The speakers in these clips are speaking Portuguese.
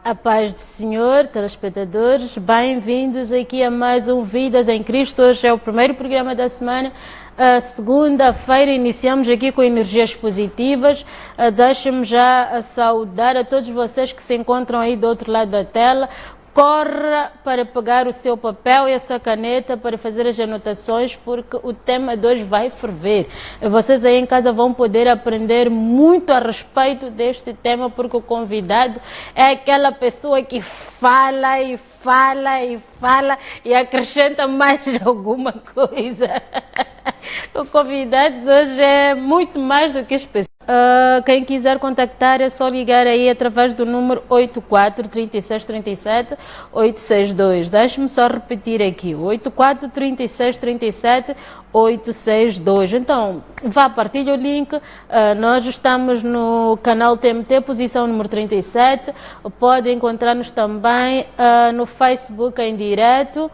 A paz do Senhor, telespectadores, bem-vindos aqui a mais um Vidas em Cristo. Hoje é o primeiro programa da semana. Segunda-feira iniciamos aqui com energias positivas. Deixem-me já saudar a todos vocês que se encontram aí do outro lado da tela. Corra para pegar o seu papel e a sua caneta para fazer as anotações, porque o tema de hoje vai ferver. Vocês aí em casa vão poder aprender muito a respeito deste tema, porque o convidado é aquela pessoa que fala e fala e fala e acrescenta mais alguma coisa. O convidado de hoje é muito mais do que especial. Quem quiser contactar é só ligar aí através do número 84 36 37 862. Deixe-me só repetir aqui, 84 36 37 862. Então, vá, partilhe o link. Nós estamos no canal TMT, posição número 37. Pode encontrar-nos também no Facebook em direto.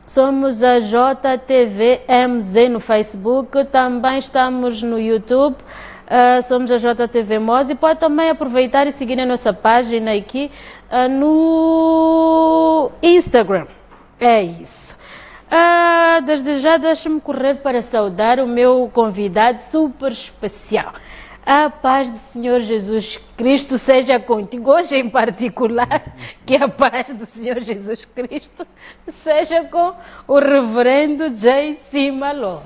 Somos a JTVMZ no Facebook. Também estamos no YouTube. Somos a JTV Moz, e pode também aproveitar e seguir a nossa página aqui no Instagram. É isso. Desde já deixa-me correr para saudar o meu convidado super especial. A paz do Senhor Jesus Cristo seja contigo. Hoje em particular, que a paz do Senhor Jesus Cristo seja com o reverendo J.C. Maló.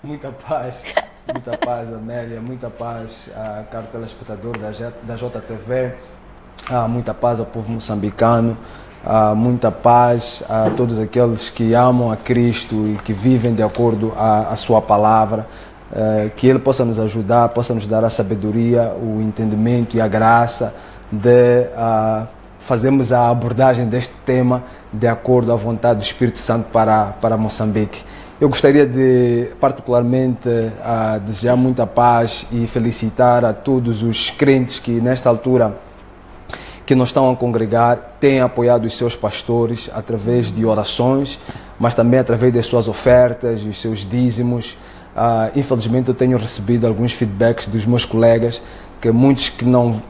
Muita paz, Amélia, muita paz, caro telespectador da JTV, muita paz ao povo moçambicano, muita paz a todos aqueles que amam a Cristo e que vivem de acordo à sua palavra, que Ele possa nos ajudar, possa nos dar a sabedoria, o entendimento e a graça de fazermos a abordagem deste tema de acordo à vontade do Espírito Santo para Moçambique. Eu gostaria de, particularmente, desejar muita paz e felicitar a todos os crentes que, nesta altura, que não estão a congregar, têm apoiado os seus pastores através de orações, mas também através das suas ofertas, dos seus dízimos. Infelizmente, eu tenho recebido alguns feedbacks dos meus colegas, que muitos que não,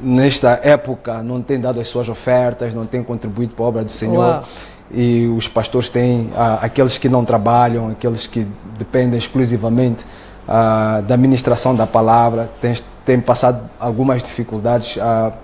nesta época, não têm dado as suas ofertas, não têm contribuído para a obra do Senhor. Uau. E os pastores têm, aqueles que não trabalham, aqueles que dependem exclusivamente da ministração da palavra, têm passado algumas dificuldades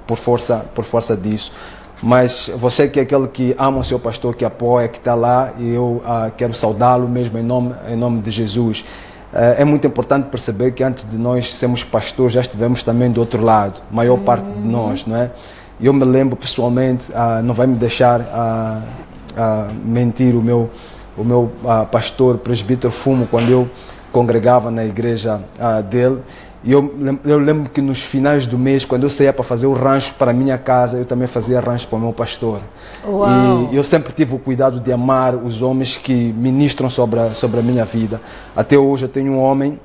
por força disso. Mas você que é aquele que ama o seu pastor, que apoia, que está lá, e eu quero saudá-lo mesmo em nome de Jesus. É muito importante perceber que antes de nós sermos pastores, já estivemos também do outro lado, a maior parte de nós, não é? Eu me lembro pessoalmente, não vai me deixar mentir o meu pastor, presbítero Fumo, quando eu congregava na igreja dele. E eu lembro que nos finais do mês, quando eu saía para fazer o rancho para a minha casa, eu também fazia rancho para o meu pastor. Uau. E eu sempre tive o cuidado de amar os homens que ministram sobre a minha vida. Até hoje eu tenho um homem,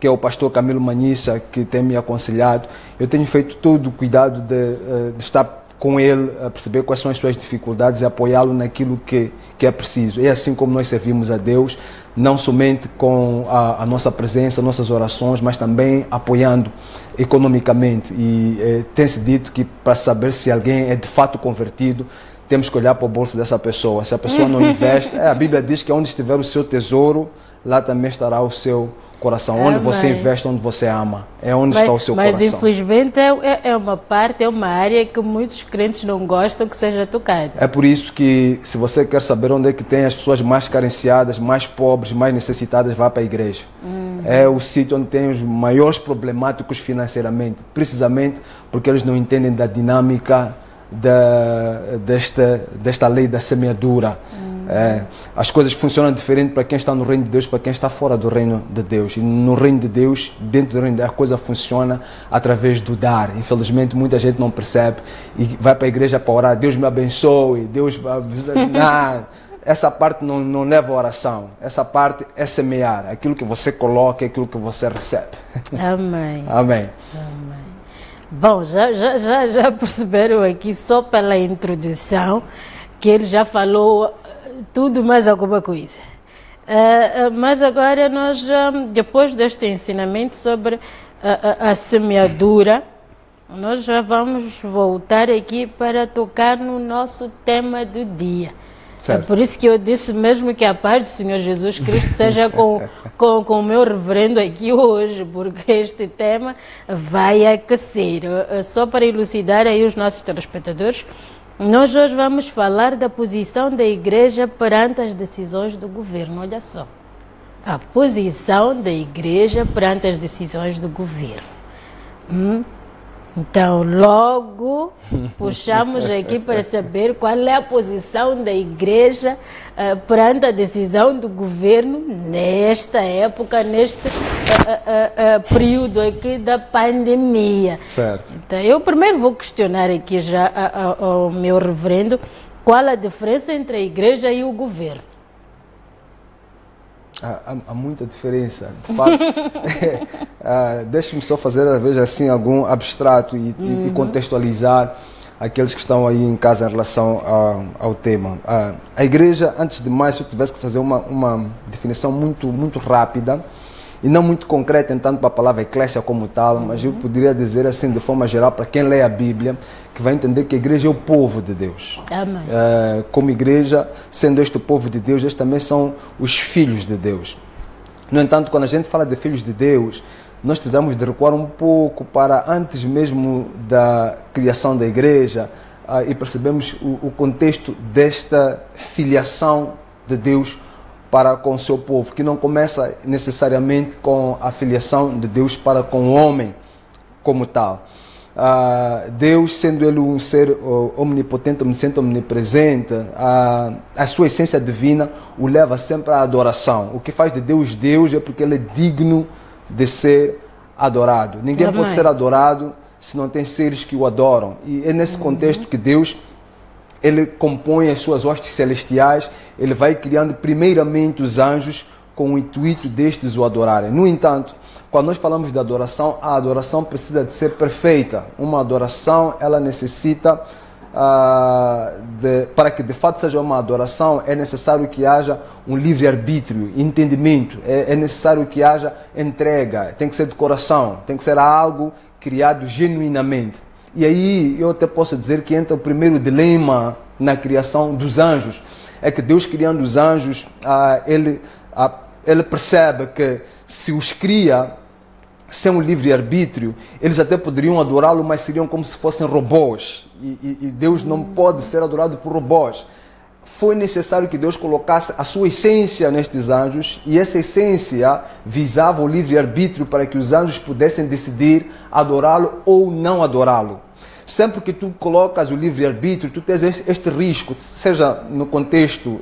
que é o pastor Camilo Manissa, que tem me aconselhado. Eu tenho feito todo o cuidado de estar com ele, a perceber quais são as suas dificuldades e apoiá-lo naquilo que é preciso. É assim como nós servimos a Deus, não somente com a nossa presença, nossas orações, mas também apoiando economicamente. E tem-se dito que para saber se alguém é de fato convertido, temos que olhar para o bolso dessa pessoa. Se a pessoa não investe, a Bíblia diz que onde estiver o seu tesouro, lá também estará o seu coração. Onde você investe, onde você ama, é onde está o seu coração. Mas infelizmente é uma parte, é uma área que muitos crentes não gostam que seja tocada. É por isso que, se você quer saber onde é que tem as pessoas mais carenciadas, mais pobres, mais necessitadas, vá para a igreja. É o sítio onde tem os maiores problemáticos financeiramente, precisamente porque eles não entendem da dinâmica desta lei da semeadura. As coisas funcionam diferente para quem está no reino de Deus, para quem está fora do reino de Deus. E no reino de Deus, dentro do reino de Deus, a coisa funciona através do dar. Infelizmente, muita gente não percebe e vai para a igreja para orar: Deus me abençoe, Deus... Não, essa parte não leva a oração. Essa parte é semear. Aquilo que você coloca é aquilo que você recebe. Amém. Amém. Amém. Bom, já perceberam aqui, só pela introdução, que ele já falou tudo mais alguma coisa. Mas agora nós, depois deste ensinamento sobre a semeadura, nós já vamos voltar aqui para tocar no nosso tema do dia. Certo. É por isso que eu disse mesmo que a paz do Senhor Jesus Cristo seja com o meu reverendo aqui hoje, porque este tema vai aquecer. Só para elucidar aí os nossos telespectadores, nós hoje vamos falar da posição da igreja perante as decisões do governo. Olha só, a posição da igreja perante as decisões do governo. Então, logo puxamos aqui para saber qual é a posição da igreja perante a decisão do governo nesta época, neste período aqui da pandemia. Certo. Então, eu primeiro vou questionar aqui já ao meu reverendo qual a diferença entre a igreja e o governo. Há muita diferença, de fato. Deixe-me só fazer, às vezes, assim, algum abstrato e contextualizar aqueles que estão aí em casa em relação ao tema. A igreja, antes de mais, se eu tivesse que fazer uma definição muito rápida e não muito concreta, entanto, para a palavra eclésia como tal, mas eu poderia dizer assim, de forma geral, para quem lê a Bíblia, que vai entender que a igreja é o povo de Deus. Amém. Como igreja, sendo este o povo de Deus, estes também são os filhos de Deus. No entanto, quando a gente fala de filhos de Deus, nós precisamos de recuar um pouco para antes mesmo da criação da igreja e percebemos o contexto desta filiação de Deus para com o seu povo, que não começa necessariamente com a filiação de Deus para com o homem como tal. Deus, sendo Ele um ser omnipotente, omnisciente, omnipresente, a sua essência divina o leva sempre à adoração. O que faz de Deus Deus é porque Ele é digno de ser adorado. Ninguém pode ser adorado se não tem seres que o adoram. E é nesse contexto que Deus, Ele compõe as suas hostes celestiais, Ele vai criando primeiramente os anjos com o intuito destes o adorarem. No entanto, quando nós falamos de adoração, a adoração precisa de ser perfeita. Uma adoração, ela necessita, para que de fato seja uma adoração, é necessário que haja um livre-arbítrio, entendimento, é necessário que haja entrega, tem que ser de coração, tem que ser algo criado genuinamente. E aí eu até posso dizer que entra o primeiro dilema na criação dos anjos. É que Deus, criando os anjos, ele percebe que se os cria sem um livre-arbítrio, eles até poderiam adorá-lo, mas seriam como se fossem robôs. E Deus não pode ser adorado por robôs. Foi necessário que Deus colocasse a sua essência nestes anjos, e essa essência visava o livre-arbítrio para que os anjos pudessem decidir adorá-lo ou não adorá-lo. Sempre que tu colocas o livre-arbítrio, tu tens este risco, seja no contexto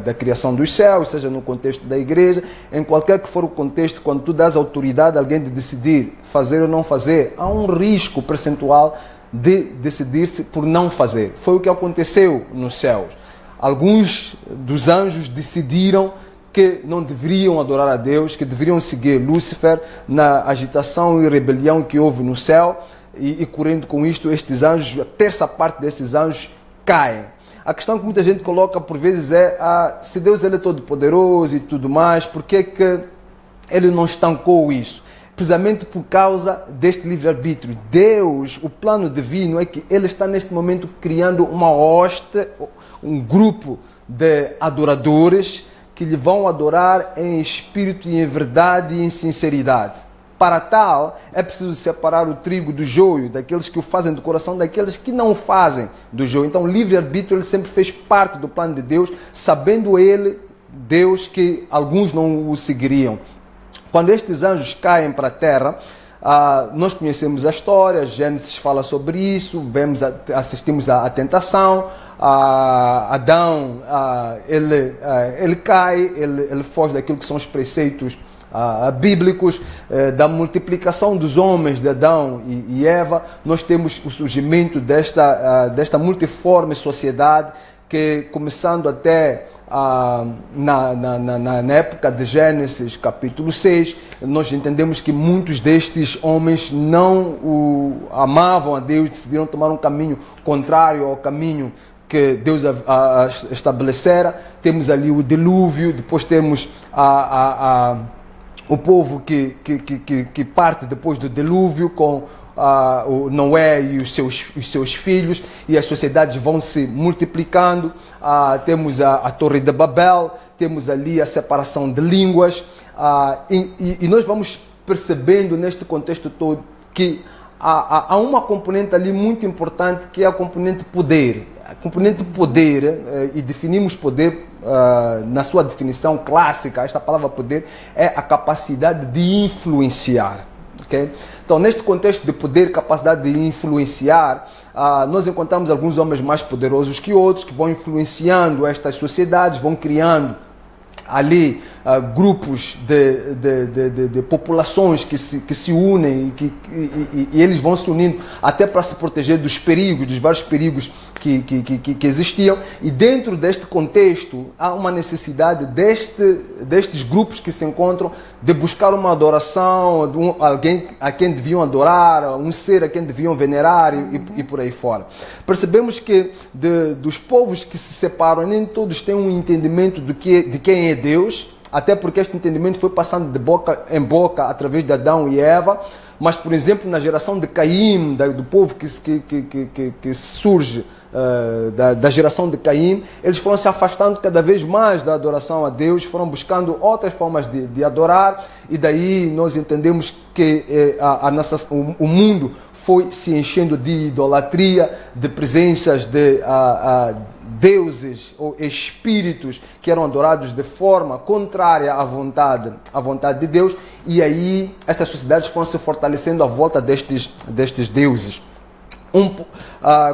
da criação dos céus, seja no contexto da igreja, em qualquer que for o contexto, quando tu dás autoridade a alguém de decidir fazer ou não fazer, há um risco percentual de decidir-se por não fazer. Foi o que aconteceu nos céus. Alguns dos anjos decidiram que não deveriam adorar a Deus, que deveriam seguir Lúcifer na agitação e rebelião que houve no céu. E correndo com isto, estes anjos, a terça parte desses anjos caem. A questão que muita gente coloca por vezes é, se Deus ele é todo poderoso e tudo mais, por que Ele não estancou isso? Precisamente por causa deste livre-arbítrio. Deus, o plano divino é que Ele está neste momento criando uma hoste, um grupo de adoradores que lhe vão adorar em espírito e em verdade e em sinceridade. Para tal, é preciso separar o trigo do joio, daqueles que o fazem do coração, daqueles que não o fazem do joio. Então, o livre-arbítrio ele sempre fez parte do plano de Deus, sabendo ele, Deus, que alguns não o seguiriam. Quando estes anjos caem para a terra, nós conhecemos a história, Gênesis fala sobre isso, assistimos à tentação, Adão, ele cai, ele foge daquilo que são os preceitos bíblicos, da multiplicação dos homens de Adão e Eva. Nós temos o surgimento desta multiforme sociedade que, começando até na época de Gênesis capítulo 6, nós entendemos que muitos destes homens não amavam a Deus, decidiram tomar um caminho contrário ao caminho que Deus estabelecera. Temos ali o dilúvio, depois temos o povo que parte depois do dilúvio com o Noé e os seus filhos, e as sociedades vão se multiplicando. Temos a Torre de Babel, temos ali a separação de línguas, e nós vamos percebendo neste contexto todo que há uma componente ali muito importante, que é a componente poder. A componente poder, e definimos poder na sua definição clássica. Esta palavra poder é a capacidade de influenciar. Okay? Então, neste contexto de poder, capacidade de influenciar, nós encontramos alguns homens mais poderosos que outros, que vão influenciando estas sociedades, vão criando ali grupos de populações que se unem, e eles vão se unindo até para se proteger dos perigos, dos vários perigos que existiam. E dentro deste contexto há uma necessidade destes grupos que se encontram de buscar uma adoração, de alguém a quem deviam adorar, um ser a quem deviam venerar, e por aí fora. Percebemos que dos povos que se separam, nem todos têm um entendimento de quem é Deus, até porque este entendimento foi passando de boca em boca através de Adão e Eva. Mas, por exemplo, na geração de Caim, do povo que surge da geração de Caim, eles foram se afastando cada vez mais da adoração a Deus, foram buscando outras formas de adorar, e daí nós entendemos que o mundo foi se enchendo de idolatria, de presenças de deuses ou espíritos que eram adorados de forma contrária à vontade de Deus, e aí estas sociedades foram se fortalecendo à volta destes deuses.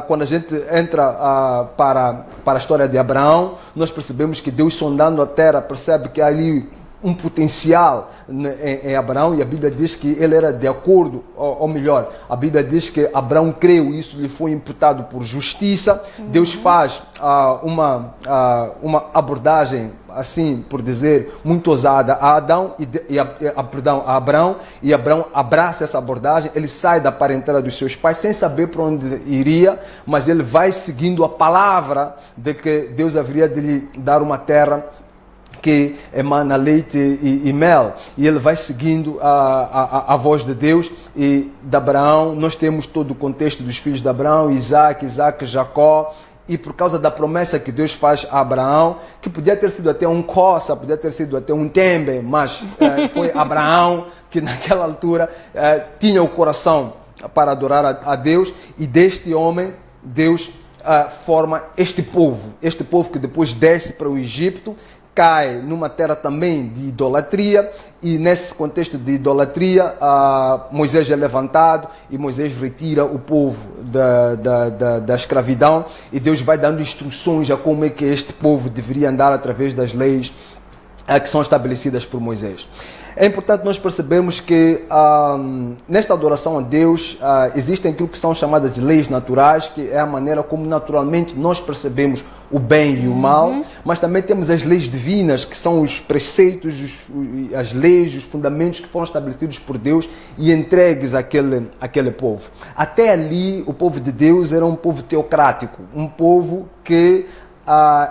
Quando a gente entra para a história de Abraão, nós percebemos que Deus, sondando a terra, percebe que há ali um potencial em Abraão, e a Bíblia diz que ele era de acordo, ou melhor, a Bíblia diz que Abraão creu e isso lhe foi imputado por justiça. Deus faz uma abordagem, assim por dizer, muito ousada a a Abraão, e Abraão abraça essa abordagem. Ele sai da parentela dos seus pais sem saber para onde iria, mas ele vai seguindo a palavra de que Deus haveria de lhe dar uma terra que emana leite e mel, e ele vai seguindo a voz de Deus. E de Abraão nós temos todo o contexto dos filhos de Abraão, Isaac, Jacó, e por causa da promessa que Deus faz a Abraão, que podia ter sido até um Coça, podia ter sido até um Tembe, mas foi Abraão que naquela altura tinha o coração para adorar a Deus, e deste homem Deus forma este povo que depois desce para o Egito, cai numa terra também de idolatria, e nesse contexto de idolatria Moisés é levantado e Moisés retira o povo da escravidão, e Deus vai dando instruções a como é que este povo deveria andar através das leis que são estabelecidas por Moisés. É importante nós percebermos que nesta adoração a Deus existem aquilo que são chamadas de leis naturais, que é a maneira como naturalmente nós percebemos o bem e o mal, mas também temos as leis divinas, que são os preceitos, as leis, os fundamentos que foram estabelecidos por Deus e entregues àquele povo. Até ali, o povo de Deus era um povo teocrático, um povo que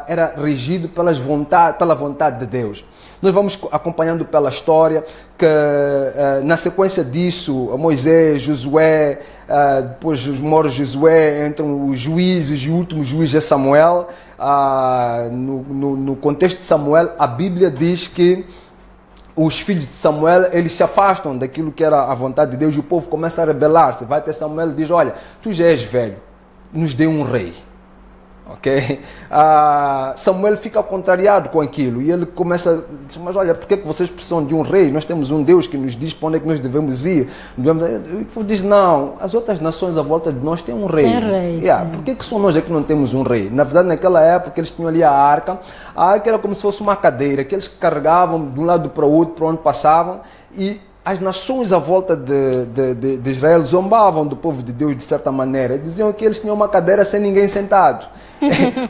era regido pela vontade de Deus. Nós vamos acompanhando pela história que na sequência disso, Moisés, Josué, depois morre Josué, entram os juízes, e o último juiz é Samuel. No contexto de Samuel, a Bíblia diz que os filhos de Samuel, eles se afastam daquilo que era a vontade de Deus, e o povo começa a rebelar-se. Vai até Samuel e diz: olha, tu já és velho, nos dê um rei. Okay? Samuel fica contrariado com aquilo, e ele começa a dizer: mas olha, por que vocês precisam de um rei? Nós temos um Deus que nos diz para onde é que nós devemos ir. E o povo diz: não, as outras nações à volta de nós têm um rei. Por que só nós é que não temos um rei? Na verdade, naquela época eles tinham ali a arca era como se fosse uma cadeira que eles carregavam de um lado para o outro, para onde passavam, e as nações à volta de Israel zombavam do povo de Deus de certa maneira. Diziam que eles tinham uma cadeira sem ninguém sentado.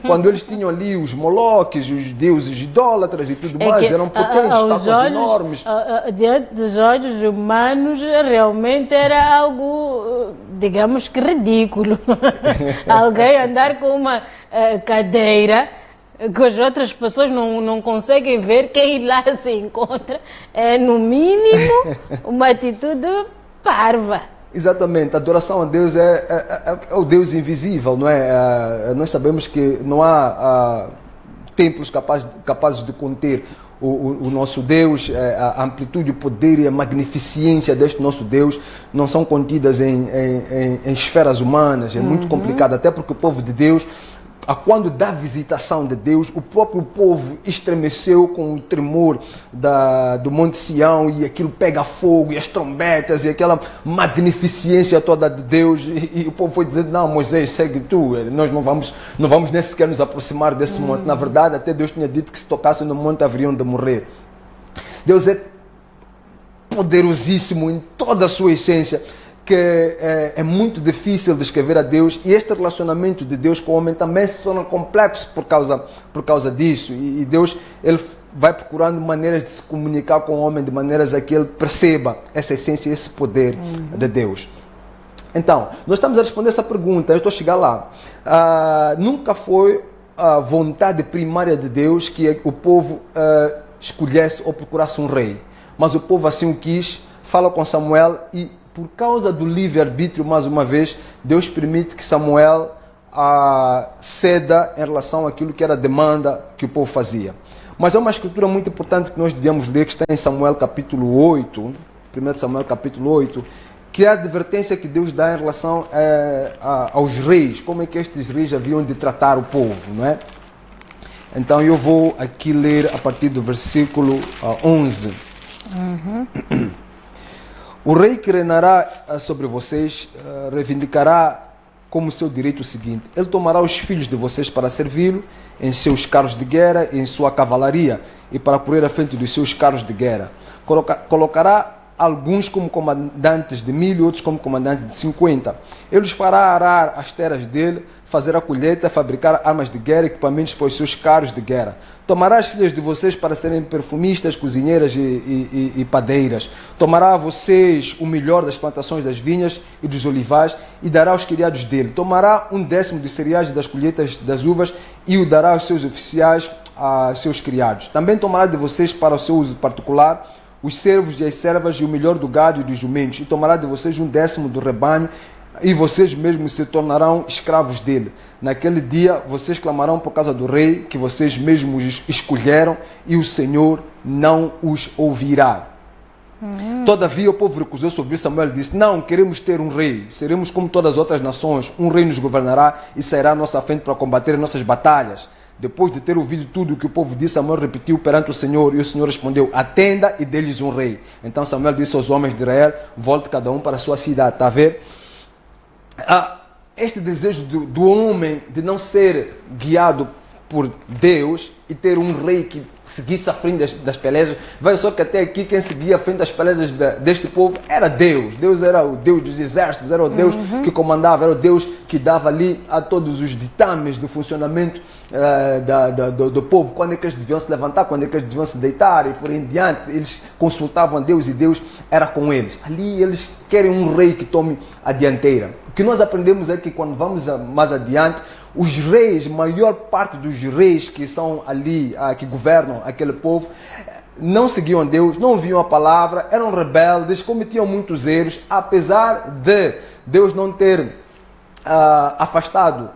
Quando eles tinham ali os moloques, os deuses idólatras e tudo mais, eram potentes, estátuas enormes. Diante dos olhos humanos, realmente era algo, digamos que ridículo. Alguém andar com uma cadeira que as outras pessoas não conseguem ver, quem lá se encontra, é no mínimo uma atitude parva. Exatamente, a adoração a Deus é o Deus invisível, não é? Nós sabemos que não há templos capazes de conter o nosso Deus, a amplitude, o poder e a magnificência deste nosso Deus não são contidas em esferas humanas, é muito complicado, até porque o povo de Deus, quando da visitação de Deus, o próprio povo estremeceu com o tremor do Monte Sião, e aquilo pega fogo, e as trombetas, e aquela magnificência toda de Deus, e o povo foi dizendo: não, Moisés, segue tu, nós não vamos nem sequer nos aproximar desse monte. Na verdade, até Deus tinha dito que se tocassem no monte haveriam de morrer. Deus é poderosíssimo em toda a sua essência, que é muito difícil descrever a Deus, e este relacionamento de Deus com o homem também se torna complexo por causa disso, e Deus ele vai procurando maneiras de se comunicar com o homem de maneiras a que ele perceba essa essência e esse poder de Deus. Então, nós estamos a responder essa pergunta, eu estou a chegar lá. Nunca foi a vontade primária de Deus que o povo escolhesse ou procurasse um rei, mas o povo assim o quis. Fala com Samuel, e por causa do livre-arbítrio, mais uma vez, Deus permite que Samuel ceda em relação àquilo que era a demanda que o povo fazia. Mas é uma escritura muito importante que nós devíamos ler, que está em Samuel capítulo 8, 1 Samuel capítulo 8, que é a advertência que Deus dá em relação aos reis, como é que estes reis haviam de tratar o povo, não é? Então eu vou aqui ler a partir do versículo 11. O rei que reinará sobre vocês reivindicará como seu direito o seguinte: ele tomará os filhos de vocês para servi-lo em seus carros de guerra e em sua cavalaria, e para correr à frente dos seus carros de guerra. Colocará alguns como comandantes de 1000 e outros como comandantes de 50. Ele os fará arar as terras dele, fazer a colheita, fabricar armas de guerra e equipamentos para os seus carros de guerra. Tomará as filhas de vocês para serem perfumistas, cozinheiras e padeiras. Tomará a vocês o melhor das plantações das vinhas e dos olivais e dará aos criados dele. Tomará 1/10 dos cereais e das colheitas das uvas e o dará aos seus oficiais, a seus criados. Também tomará de vocês para o seu uso particular os servos e as servas e o melhor do gado e dos jumentos, e tomará de vocês 1/10 do rebanho, e vocês mesmos se tornarão escravos dele. Naquele dia vocês clamarão por causa do rei que vocês mesmos escolheram, e o Senhor não os ouvirá. Todavia o povo recusou-se a ouvir Samuel e disse: não, queremos ter um rei, seremos como todas as outras nações, um rei nos governará e sairá à nossa frente para combater as nossas batalhas. Depois de ter ouvido tudo o que o povo disse, Samuel repetiu perante o Senhor, e o Senhor respondeu: atenda e dê-lhes um rei. Então Samuel disse aos homens de Israel: volte cada um para a sua cidade. Está a ver? Este desejo do homem de não ser guiado por Deus e ter um rei que seguisse à frente das pelejas. Veja só que até aqui quem seguia à frente das pelejas deste povo era Deus. Deus era o Deus dos exércitos, era o Deus que comandava, era o Deus que dava ali a todos os ditames do funcionamento do povo, quando é que eles deviam se levantar, quando é que eles deviam se deitar e por aí em diante. Eles consultavam a Deus e Deus era com eles. Ali eles querem um rei que tome a dianteira. O que nós aprendemos é que quando vamos mais adiante, os reis, maior parte dos reis que são ali, que governam aquele povo, não seguiam Deus, não ouviam a palavra, eram rebeldes, cometiam muitos erros, apesar de Deus não ter afastado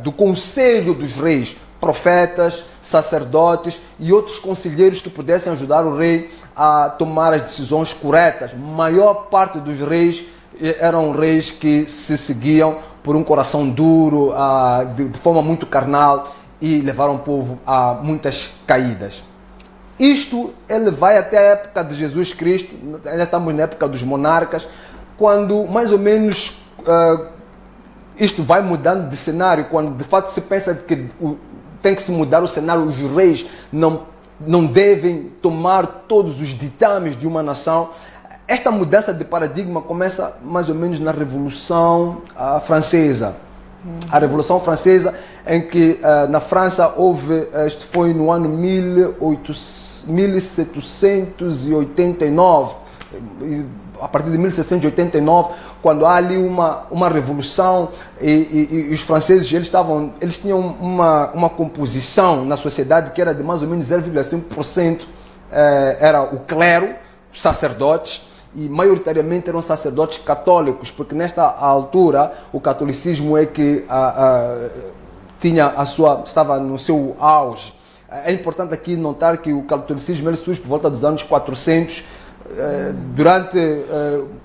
do conselho dos reis, profetas, sacerdotes e outros conselheiros que pudessem ajudar o rei a tomar as decisões corretas. Maior parte dos reis eram reis que se seguiam por um coração duro, de forma muito carnal, e levaram o povo a muitas caídas. Isto ele vai até a época de Jesus Cristo, ainda estamos na época dos monarcas, quando mais ou menos isto vai mudando de cenário, quando de fato se pensa que tem que se mudar o cenário, os reis não devem tomar todos os ditames de uma nação. Esta mudança de paradigma começa mais ou menos na Revolução Francesa. A Revolução Francesa, em que na França houve, isto foi no ano 1789, a partir de 1789, quando há ali uma revolução e os franceses eles tinham uma composição na sociedade que era de mais ou menos 0,5% era o clero, os sacerdotes, e maioritariamente eram sacerdotes católicos, porque nesta altura o catolicismo é que estava no seu auge. É importante aqui notar que o catolicismo ele surge por volta dos anos 400, durante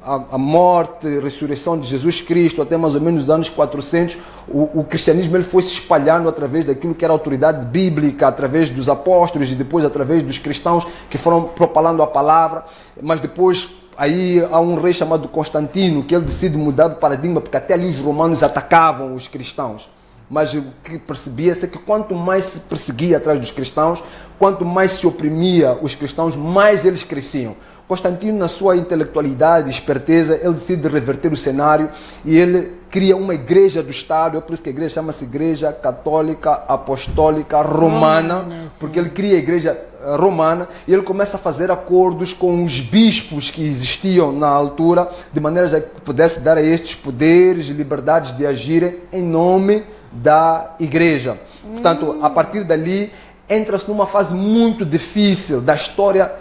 a morte e ressurreição de Jesus Cristo, até mais ou menos os anos 400, o cristianismo ele foi se espalhando através daquilo que era a autoridade bíblica, através dos apóstolos e depois através dos cristãos que foram propalando a palavra, mas depois aí há um rei chamado Constantino que ele decide mudar o paradigma, porque até ali os romanos atacavam os cristãos. Mas o que percebia-se é que quanto mais se perseguia atrás dos cristãos, quanto mais se oprimia os cristãos, mais eles cresciam. Constantino, na sua intelectualidade e esperteza, ele decide reverter o cenário e ele cria uma igreja do Estado. É por isso que a igreja chama-se Igreja Católica Apostólica Romana, porque ele cria a igreja romana e ele começa a fazer acordos com os bispos que existiam na altura, de maneira que pudesse dar a estes poderes e liberdades de agirem em nome da igreja. Portanto, a partir dali, entra-se numa fase muito difícil da história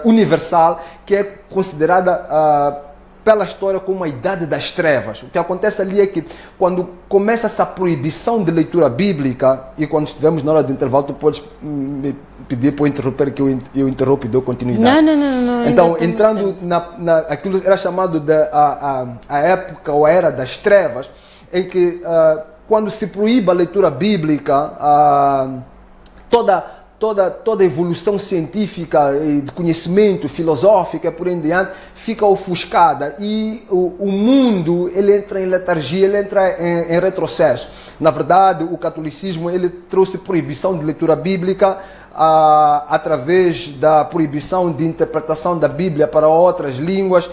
universal, que é considerada pela história como a Idade das Trevas. O que acontece ali é que quando começa essa proibição de leitura bíblica, e quando estivermos na hora do intervalo, tu podes me pedir para eu interromper, que eu interrompo e dou continuidade. Não. Então, entrando aquilo era chamado de a época ou a Era das Trevas, em que quando se proíbe a leitura bíblica, toda a evolução científica e de conhecimento filosófico, por aí em diante, fica ofuscada e o mundo ele entra em letargia, ele entra em retrocesso. Na verdade, o catolicismo ele trouxe proibição de leitura bíblica através da proibição de interpretação da Bíblia para outras línguas,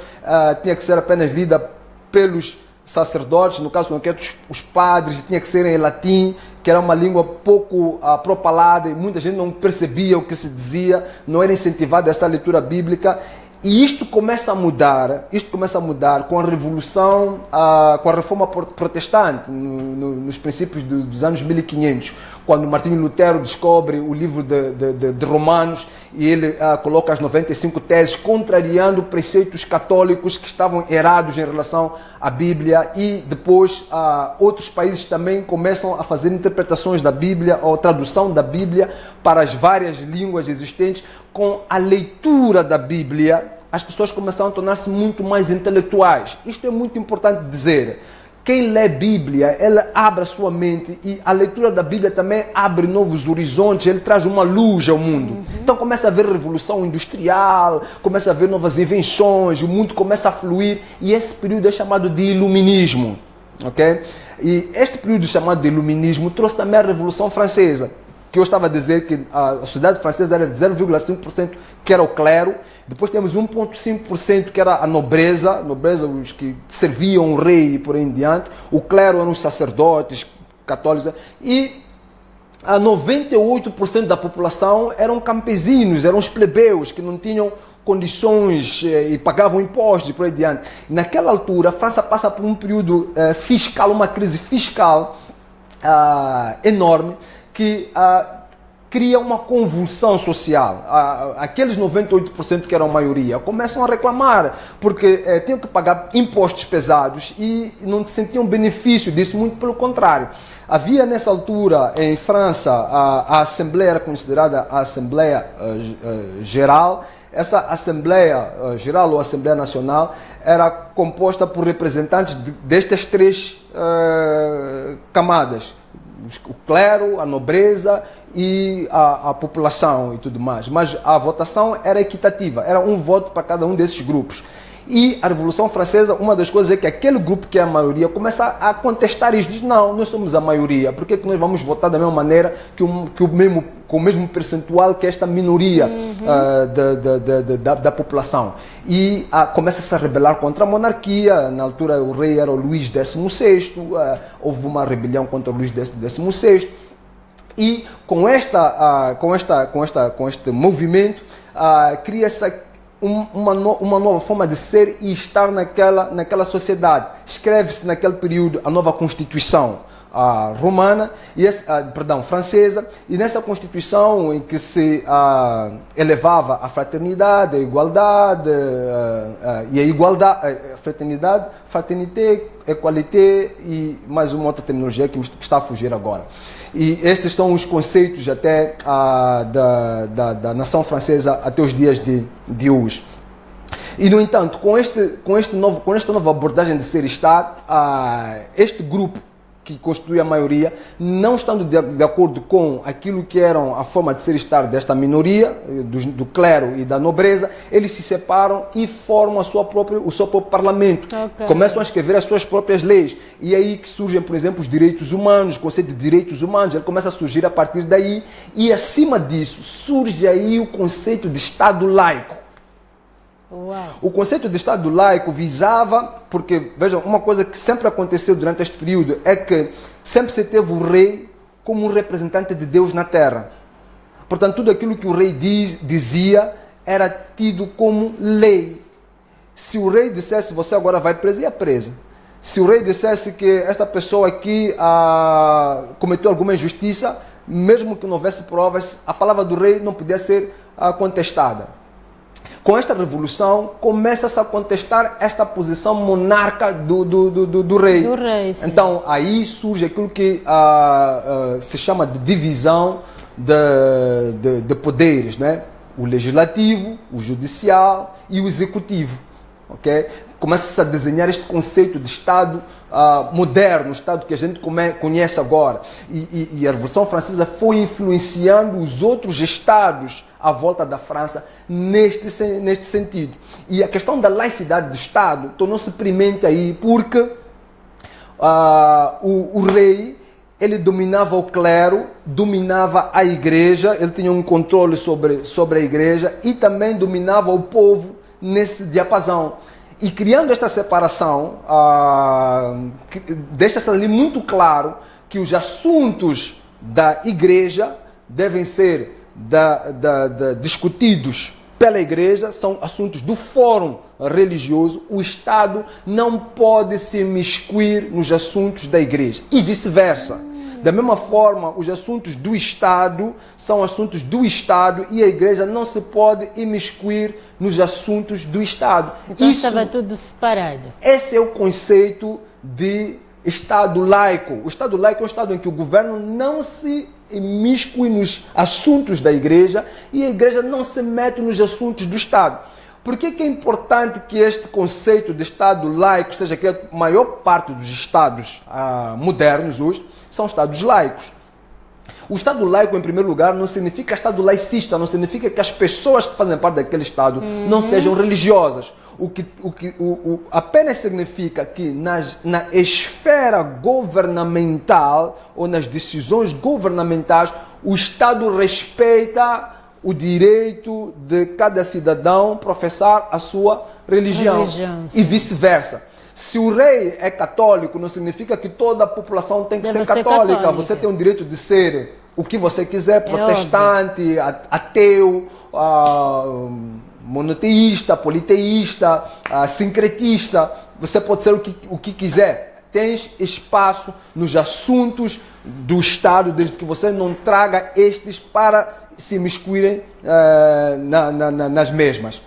tinha que ser apenas lida pelos sacerdotes, no caso concreto os padres, tinha que ser em latim, que era uma língua pouco propalada e muita gente não percebia o que se dizia, não era incentivada essa leitura bíblica. E isto começa a mudar com a Revolução, com a Reforma Protestante, nos princípios dos anos 1500, quando Martinho Lutero descobre o livro de Romanos e ele coloca as 95 teses, contrariando preceitos católicos que estavam errados em relação à Bíblia, e depois outros países também começam a fazer interpretações da Bíblia, ou tradução da Bíblia para as várias línguas existentes. Com a leitura da Bíblia, as pessoas começaram a tornar-se muito mais intelectuais. Isto é muito importante dizer. Quem lê Bíblia, ela abre a sua mente, e a leitura da Bíblia também abre novos horizontes, ele traz uma luz ao mundo. Então começa a haver revolução industrial, começa a haver novas invenções, o mundo começa a fluir, e esse período é chamado de Iluminismo. Okay? E este período chamado de Iluminismo trouxe também a Revolução Francesa, que eu estava a dizer que a sociedade francesa era de 0,5% que era o clero, depois temos 1,5% que era a nobreza, os que serviam o rei e por aí em diante, o clero eram os sacerdotes católicos, e a 98% da população eram campesinos, eram os plebeus que não tinham condições e pagavam impostos e por aí em diante. Naquela altura, a França passa por um período fiscal, uma crise fiscal enorme, que cria uma convulsão social. Aqueles 98% que eram a maioria começam a reclamar, porque tinham que pagar impostos pesados e não sentiam benefício disso, muito pelo contrário. Havia nessa altura em França, a Assembleia era considerada a Assembleia Geral. Essa Assembleia Geral ou Assembleia Nacional era composta por representantes destas três camadas: o clero, a nobreza e a população e tudo mais. Mas a votação era equitativa, era um voto para cada um desses grupos. E a Revolução Francesa, uma das coisas é que aquele grupo que é a maioria começa a contestar isso, diz: não, nós somos a maioria, por que nós vamos votar da mesma maneira com o mesmo percentual que esta minoria da população? E começa-se a rebelar contra a monarquia. Na altura o rei era o Luís XVI, houve uma rebelião contra o Luís XVI, e com este movimento cria-se uma nova forma de ser e estar naquela sociedade. Escreve-se naquele período a nova Constituição romana, francesa, e nessa Constituição em que se elevava a fraternidade, a igualdade, e a igualdade, fraternité, égalité e mais uma outra terminologia que está a fugir agora. E estes são os conceitos até da nação francesa até os dias de hoje. E, no entanto, com esta nova abordagem de ser Estado, este grupo que constitui a maioria, não estando de acordo com aquilo que eram a forma de ser Estado desta minoria, do clero e da nobreza, eles se separam e formam o seu próprio parlamento. Okay. Começam a escrever as suas próprias leis. E é aí que surgem, por exemplo, os direitos humanos, o conceito de direitos humanos, ele começa a surgir a partir daí. E, acima disso, surge aí o conceito de Estado laico. Uau. O conceito de Estado laico visava, porque, vejam, uma coisa que sempre aconteceu durante este período é que sempre se teve o rei como um representante de Deus na terra. Portanto, tudo aquilo que o rei dizia era tido como lei. Se o rei dissesse, você agora vai preso, ia preso. Se o rei dissesse que esta pessoa aqui cometeu alguma injustiça, mesmo que não houvesse provas, a palavra do rei não podia ser contestada. Com esta revolução, começa-se a contestar esta posição monarca do rei. Do rei, sim. Então, aí surge aquilo que se chama de divisão de poderes, né? O legislativo, o judicial e o executivo. Okay? Começa-se a desenhar este conceito de Estado moderno, o Estado que a gente conhece agora. E a Revolução Francesa foi influenciando os outros Estados à volta da França neste sentido. E a questão da laicidade do Estado tornou-se premente aí porque o rei, ele dominava o clero, dominava a igreja, ele tinha um controle sobre a igreja e também dominava o povo nesse diapasão. E criando esta separação, deixa-se ali muito claro que os assuntos da igreja devem ser discutidos pela igreja, são assuntos do fórum religioso. O Estado não pode se imiscuir nos assuntos da igreja e vice-versa. Da mesma forma, os assuntos do Estado são assuntos do Estado e a igreja não se pode imiscuir nos assuntos do Estado. Então estava tudo separado. Esse é o conceito de Estado laico. O Estado laico é um Estado em que o governo não se imiscui nos assuntos da igreja e a igreja não se mete nos assuntos do Estado. Por que é importante que este conceito de Estado laico seja criado? A maior parte dos Estados modernos hoje são Estados laicos. O Estado laico, em primeiro lugar, não significa Estado laicista, não significa que as pessoas que fazem parte daquele Estado não sejam religiosas. Apenas significa que na esfera governamental ou nas decisões governamentais, o Estado respeita o direito de cada cidadão professar a sua religião e vice-versa. Se o rei é católico, não significa que toda a população tem que ser católica. Você tem o direito de ser o que você quiser, protestante, ateu, monoteísta, politeísta, sincretista. Você pode ser o que quiser. Tens espaço nos assuntos do Estado, desde que você não traga estes para se imiscuírem nas mesmas.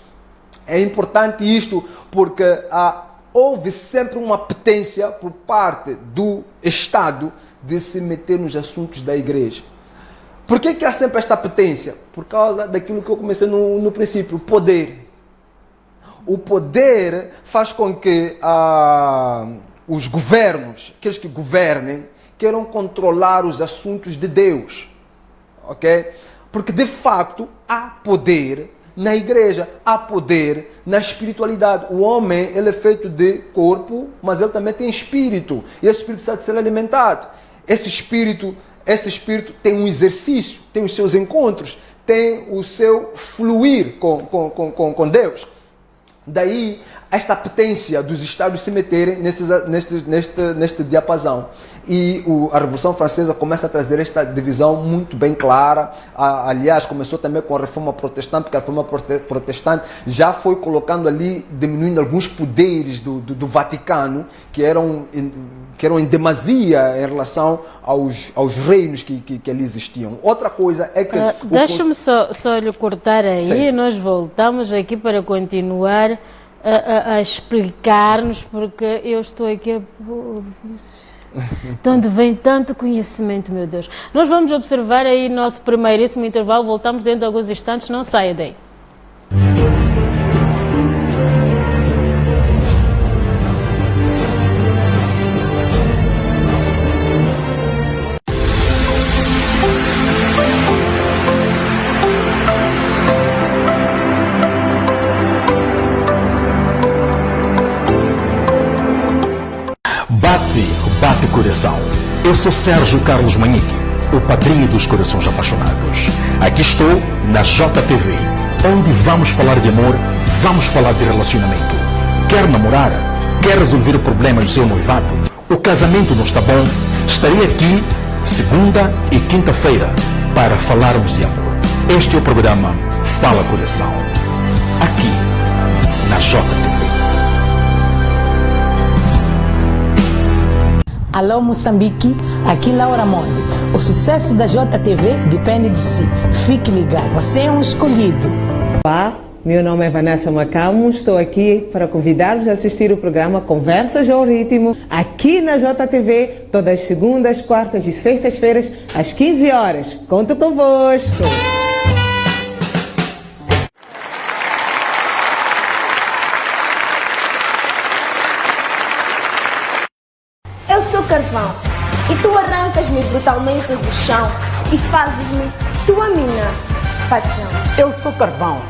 É importante isto porque houve sempre uma apetência por parte do Estado de se meter nos assuntos da igreja. Por que há sempre esta apetência? Por causa daquilo que eu comecei no princípio, o poder. O poder faz com que os governos, aqueles que governem, queiram controlar os assuntos de Deus. Ok? Porque, de facto, há poder na igreja, há poder na espiritualidade. O homem, ele é feito de corpo, mas ele também tem espírito. E esse espírito precisa de ser alimentado. Esse espírito tem um exercício, tem os seus encontros, tem o seu fluir com Deus. Daí, esta apetência dos Estados se meterem neste diapasão. E a Revolução Francesa começa a trazer esta divisão muito bem clara. Aliás, começou também com a Reforma Protestante, porque a Reforma Protestante já foi colocando ali, diminuindo alguns poderes do Vaticano, que eram em demasia em relação aos reinos que ali existiam. Outra coisa é que... Deixa-me só lhe cortar aí. Sim. Nós voltamos aqui para continuar a explicar-nos, porque eu estou aqui... De onde vem tanto conhecimento, meu Deus. Nós vamos observar aí nosso primeiríssimo intervalo. Voltamos dentro de alguns instantes. Não saia daí. Bate coração. Eu sou Sérgio Carlos Manique, o padrinho dos corações apaixonados. Aqui estou na JTV, onde vamos falar de amor, vamos falar de relacionamento. Quer namorar? Quer resolver problemas do seu noivado? O casamento não está bom? Estarei aqui segunda e quinta-feira para falarmos de amor. Este é o programa Fala Coração, aqui na JTV. Alô Moçambique, aqui Laura Monde. O sucesso da JTV depende de si. Fique ligado, você é um escolhido. Olá, meu nome é Vanessa Macamo, estou aqui para convidar-vos a assistir o programa Conversas ao Ritmo, aqui na JTV, todas as segundas, quartas e sextas-feiras, às 15 horas. Conto convosco! Eu sou carvão e tu arrancas-me brutalmente do chão e fazes-me tua mina, patrão. Eu sou carvão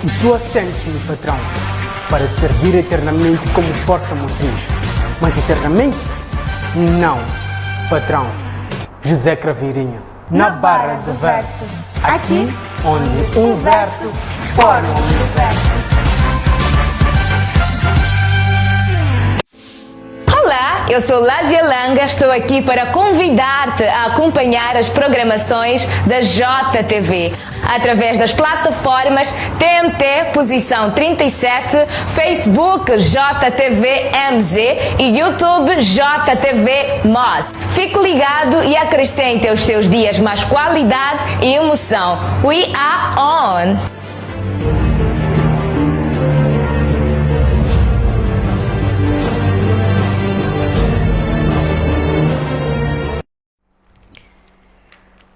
e tu acendes-me, patrão, para te servir eternamente como força motriz. Mas eternamente? Não, patrão. José Craveirinha, na barra do verso. Aqui, onde um verso forma o universo. Olá, eu sou Lázia Langa, estou aqui para convidar-te a acompanhar as programações da JTV através das plataformas TMT Posição 37, Facebook JTV-MZ e YouTube JTV MOS. Fique ligado e acrescente aos seus dias mais qualidade e emoção. We are on!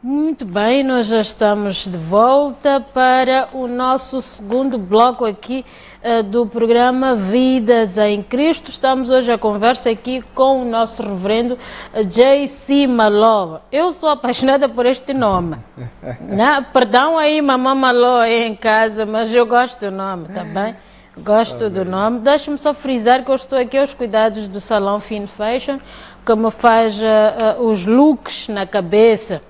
Muito bem, nós já estamos de volta para o nosso segundo bloco aqui do programa Vidas em Cristo. Estamos hoje a conversa aqui com o nosso reverendo J.C. Maló. Eu sou apaixonada por este nome. Perdão aí, mamãe Maló aí em casa, mas eu gosto do nome, tá bem? Gosto do nome. Deixa-me só frisar que eu estou aqui aos cuidados do Salão Fine Fashion, que me faz os looks na cabeça.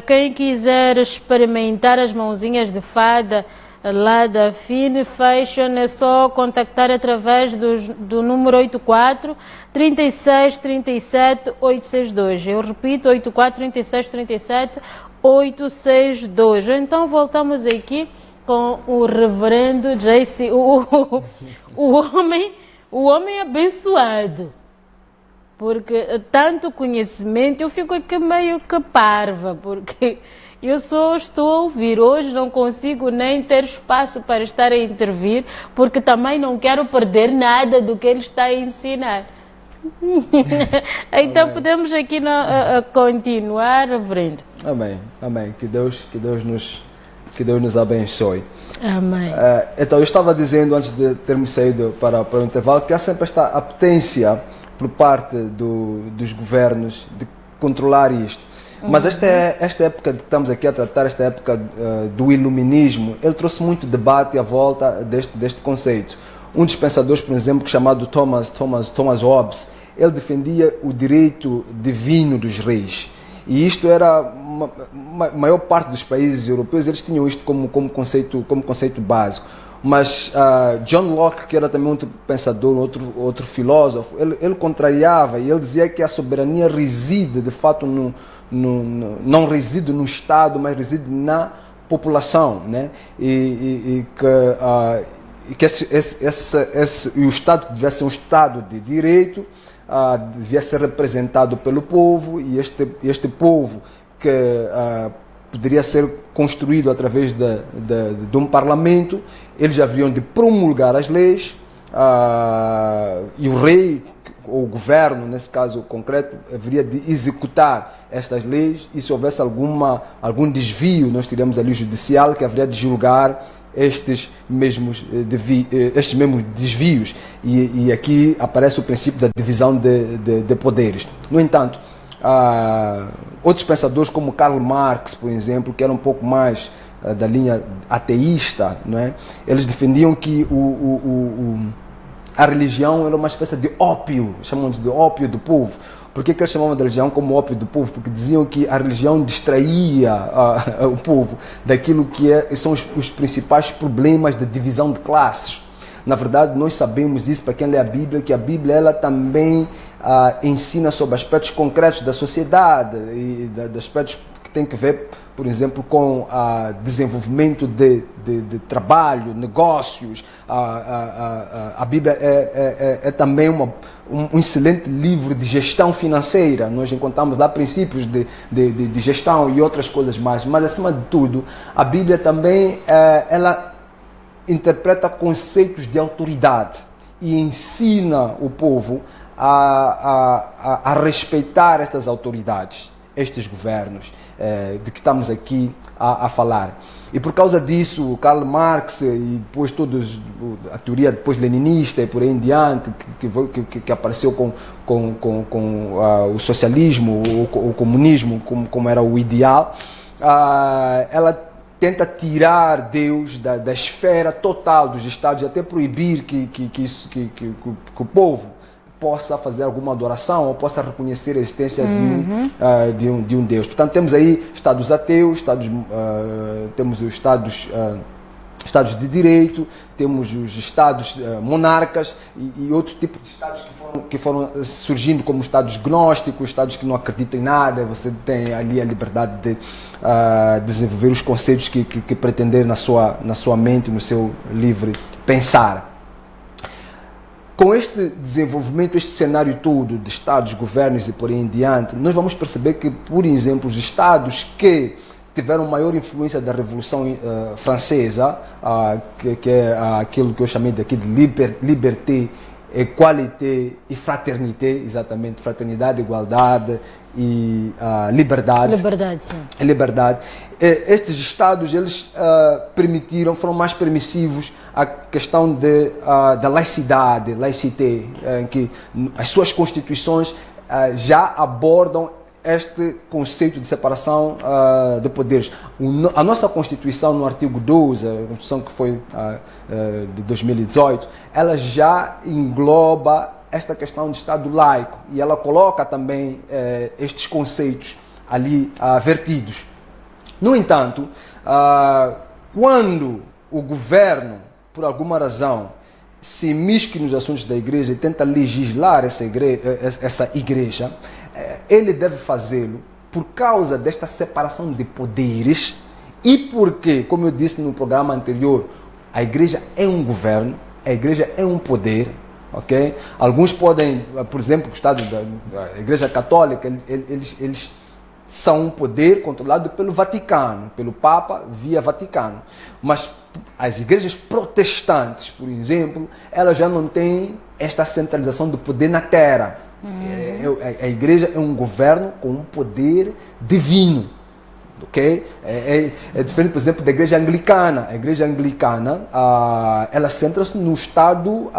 Quem quiser experimentar as mãozinhas de fada lá da Fine Fashion é só contactar através do número 84 36 37 862. Eu repito, 84 36 37 862. Então voltamos aqui com o reverendo J.C., o homem abençoado. Porque tanto conhecimento, eu fico aqui meio que parva, porque eu só estou a ouvir. Hoje não consigo nem ter espaço para estar a intervir, porque também não quero perder nada do que ele está a ensinar. Então amém. Podemos aqui continuar, reverendo. Amém, amém. Que Deus nos abençoe. Amém. Então, eu estava dizendo antes de termos saído para o intervalo que há sempre esta apetência por parte dos governos de controlar isto. Mas esta época que estamos aqui a tratar, esta época do iluminismo, ele trouxe muito debate à volta deste conceito. Um dos pensadores, por exemplo, chamado Thomas Hobbes, ele defendia o direito divino dos reis. E isto era, a maior parte dos países europeus, eles tinham isto como conceito básico. Mas John Locke, que era também outro pensador, outro filósofo, ele contrariava e ele dizia que a soberania reside, de fato, não reside no Estado, mas reside na população, né? E que o Estado devia ser um Estado de direito, devia ser representado pelo povo, e este povo que poderia ser construído através de um parlamento, eles haveriam de promulgar as leis, e o rei, ou o governo, nesse caso concreto, haveria de executar estas leis, e se houvesse algum desvio, nós teríamos ali o judicial, que haveria de julgar estes mesmos desvios. E aqui aparece o princípio da divisão de poderes. No entanto, outros pensadores como Karl Marx, por exemplo, que era um pouco mais da linha ateísta, não é? Eles defendiam que a religião era uma espécie de ópio, chamamos de ópio do povo. Por que eles chamavam da religião como ópio do povo? Porque diziam que a religião distraía o povo daquilo que são os principais problemas da divisão de classes. Na verdade, nós sabemos isso para quem lê a Bíblia, que a Bíblia ela também ensina sobre aspectos concretos da sociedade e de aspectos que têm que ver, por exemplo, com desenvolvimento de trabalho, negócios. A Bíblia é também um excelente livro de gestão financeira. Nós encontramos lá princípios de gestão e outras coisas mais. Mas, acima de tudo, a Bíblia também ela interpreta conceitos de autoridade e ensina o povo a respeitar estas autoridades, estes governos de que estamos aqui a falar. E por causa disso, Karl Marx e depois a teoria depois leninista e por aí em diante, que apareceu com o socialismo, o comunismo, como era o ideal, ela tenta tirar Deus da esfera total dos Estados e até proibir que o povo possa fazer alguma adoração ou possa reconhecer a existência de um Deus. Portanto, temos aí Estados ateus, temos os Estados de direito, temos os Estados monarcas e outro tipo de Estados que foram surgindo como Estados gnósticos, Estados que não acreditam em nada. Você tem ali a liberdade de desenvolver os conceitos que pretender na sua mente, no seu livre pensar. Com este desenvolvimento, este cenário todo de Estados, governos e por aí em diante, nós vamos perceber que, por exemplo, os Estados que tiveram maior influência da Revolução Francesa, que é aquilo que eu chamei daqui de liberté, égalité e fraternité, exatamente, fraternidade, igualdade e liberdade. Liberdade, sim. Liberdade. Estes Estados, eles foram mais permissivos à questão da laicidade, laicité, em que as suas constituições já abordam este conceito de separação de poderes. A nossa Constituição, no artigo 12, a Constituição que foi de 2018, ela já engloba esta questão de Estado laico e ela coloca também estes conceitos ali vertidos. No entanto, quando o governo, por alguma razão, se imisque nos assuntos da igreja e tenta legislar essa igreja, ele deve fazê-lo por causa desta separação de poderes e porque, como eu disse no programa anterior, a igreja é um governo, a igreja é um poder, ok? Alguns podem, por exemplo, o Estado da Igreja Católica, eles são um poder controlado pelo Vaticano, pelo Papa via Vaticano. Mas as igrejas protestantes, por exemplo, elas já não têm esta centralização do poder na terra. A igreja é um governo com um poder divino. Okay? É diferente, por exemplo, da igreja anglicana. A igreja anglicana ela centra-se no Estado,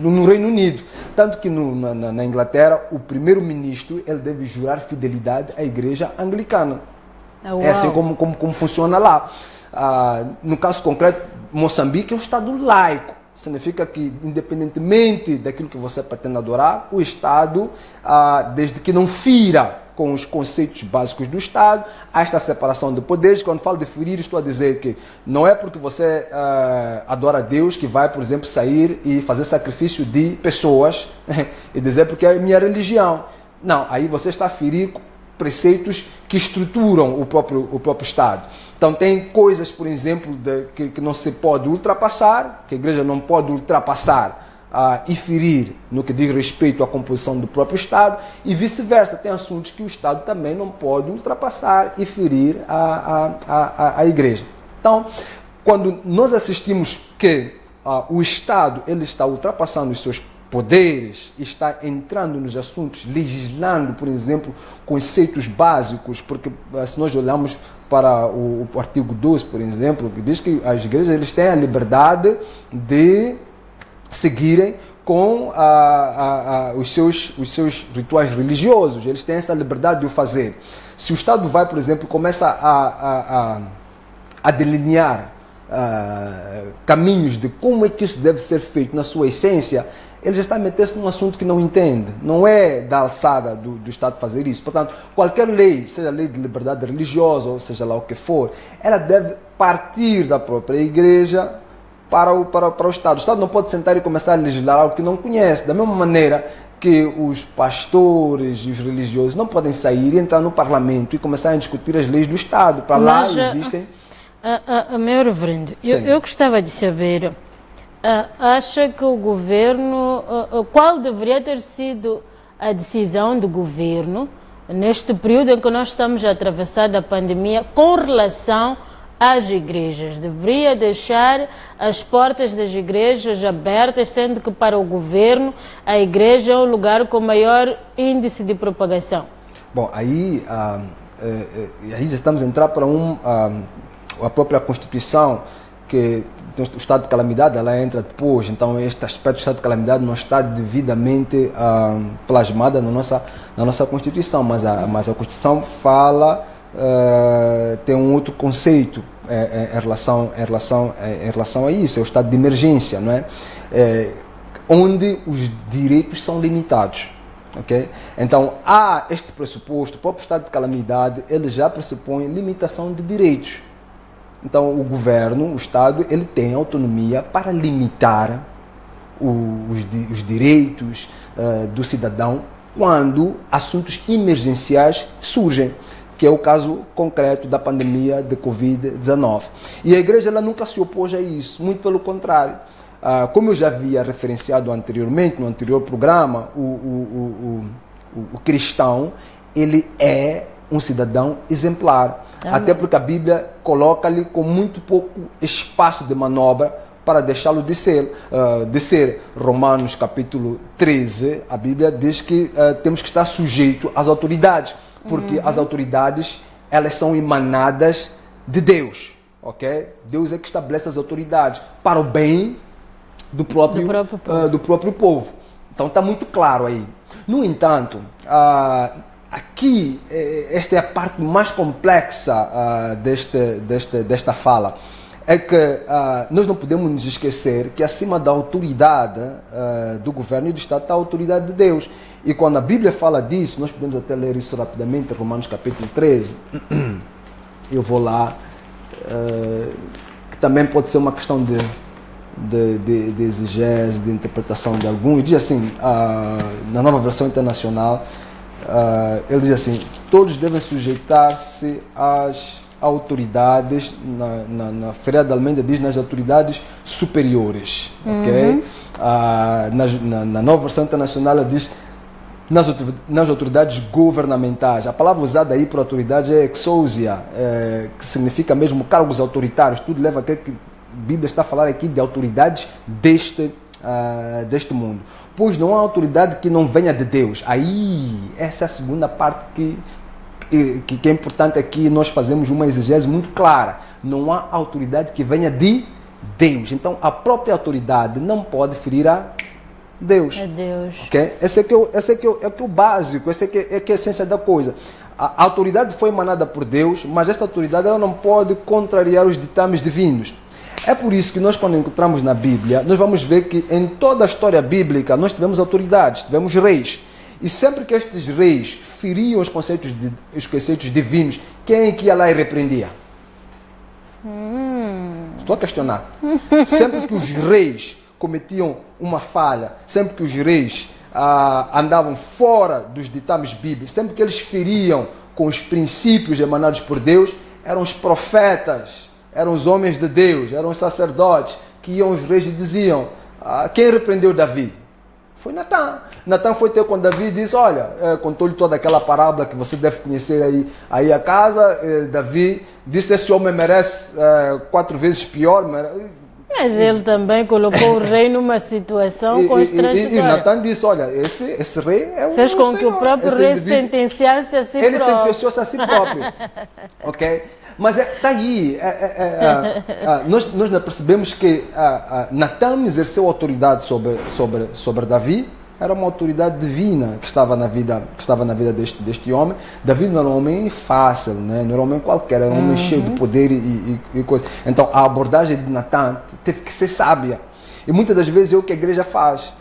no Reino Unido. Tanto que na Inglaterra, o primeiro-ministro ele deve jurar fidelidade à igreja anglicana. É assim como funciona lá. No caso concreto, Moçambique é um Estado laico. Significa que, independentemente daquilo que você pretende adorar, o Estado, desde que não fira com os conceitos básicos do Estado, há esta separação de poderes. Quando falo de ferir, estou a dizer que não é porque você adora a Deus que vai, por exemplo, sair e fazer sacrifício de pessoas e dizer porque é minha religião. Não, aí você está a ferir preceitos que estruturam o próprio Estado. Então tem coisas, por exemplo, que não se pode ultrapassar, que a igreja não pode ultrapassar e ferir no que diz respeito à composição do próprio Estado, e vice-versa. Tem assuntos que o Estado também não pode ultrapassar e ferir a igreja. Então, quando nós assistimos que o Estado ele está ultrapassando os seus poderes, está entrando nos assuntos, legislando, por exemplo, conceitos básicos, porque se nós olharmos para o artigo 12, por exemplo, que diz que as igrejas eles têm a liberdade de seguirem com os seus rituais religiosos, eles têm essa liberdade de o fazer. Se o Estado vai, por exemplo, começa a delinear caminhos de como é que isso deve ser feito na sua essência, ele já está a meter-se num assunto que não entende. Não é da alçada do Estado fazer isso. Portanto, qualquer lei, seja a lei de liberdade religiosa, ou seja lá o que for, ela deve partir da própria igreja para o Estado. O Estado não pode sentar e começar a legislar algo que não conhece. Da mesma maneira que os pastores e os religiosos não podem sair e entrar no parlamento e começar a discutir as leis do Estado. Para lá existem... Meu reverendo, eu gostava de saber... acha que o governo, qual deveria ter sido a decisão do governo neste período em que nós estamos a atravessar a pandemia com relação às igrejas? Deveria deixar as portas das igrejas abertas, sendo que para o governo a igreja é o lugar com maior índice de propagação? Bom, aí já estamos a entrar para a própria Constituição, que o estado de calamidade ela entra depois, então este aspecto do estado de calamidade não está devidamente plasmado na nossa Constituição, mas a Constituição fala, tem um outro conceito em relação a isso, é o estado de emergência, não é? Onde os direitos são limitados. Okay? Então há este pressuposto, o próprio estado de calamidade ele já pressupõe limitação de direitos. Então, o governo, o Estado, ele tem autonomia para limitar os direitos do cidadão quando assuntos emergenciais surgem, que é o caso concreto da pandemia de Covid-19. E a igreja ela nunca se opôs a isso, muito pelo contrário. Como eu já havia referenciado anteriormente, no anterior programa, o cristão, ele é um cidadão exemplar. Até porque a Bíblia coloca-lhe com muito pouco espaço de manobra para deixá-lo de ser. Romanos capítulo 13, a Bíblia diz que temos que estar sujeito às autoridades, porque as autoridades elas são emanadas de Deus, ok? Deus é que estabelece as autoridades para o bem do próprio povo. Então está muito claro aí. No entanto, aqui, esta é a parte mais complexa desta fala, é que nós não podemos nos esquecer que acima da autoridade do governo e do Estado está a autoridade de Deus. E quando a Bíblia fala disso, nós podemos até ler isso rapidamente, Romanos capítulo 13, eu vou lá, que também pode ser uma questão de exegese, de interpretação de algum, e diz assim, na Nova Versão Internacional, ele diz assim: todos devem sujeitar-se às autoridades, na Ferreira de Almeida diz nas autoridades superiores, ok? Na Nova Versão Internacional ela diz nas autoridades governamentais. A palavra usada aí por autoridade é exousia, que significa mesmo cargos autoritários. Tudo leva a crer que a Bíblia está a falar aqui de autoridades deste mundo. Pois não há autoridade que não venha de Deus. Aí, essa é a segunda parte que é importante aqui, nós fazemos uma exegese muito clara. Não há autoridade que venha de Deus. Então, a própria autoridade não pode ferir a Deus. É Deus. Okay? Esse é o básico, essa é que é a essência da coisa. A autoridade foi emanada por Deus, mas esta autoridade ela não pode contrariar os ditames divinos. É por isso que nós, quando encontramos na Bíblia, nós vamos ver que em toda a história bíblica nós tivemos autoridades, tivemos reis. E sempre que estes reis feriam os conceitos divinos, quem é que ia lá e repreendia? Estou a questionar. Sempre que os reis cometiam uma falha, sempre que os reis andavam fora dos ditames bíblicos, sempre que eles feriam com os princípios emanados por Deus, eram os profetas, eram os homens de Deus, eram os sacerdotes que iam aos reis e diziam: quem repreendeu Davi? Foi Natã. Natã foi ter com Davi e disse: olha, contou-lhe toda aquela parábola que você deve conhecer aí a casa. Davi disse: esse homem merece 4 vezes pior. Mas ele também colocou o rei numa situação constrangedora. E Natã disse: olha, esse rei é o fez com Senhor. Que o próprio rei sentenciasse a si próprio. Ele sentenciou-se a si próprio. Ok? Mas está aí. Nós percebemos que Natã exerceu autoridade sobre Davi. Era uma autoridade divina que estava na vida deste homem. Davi não era um homem fácil, né? Não era um homem qualquer, era um homem cheio de poder e coisas. Então a abordagem de Natã teve que ser sábia. E muitas das vezes é o que a igreja faz.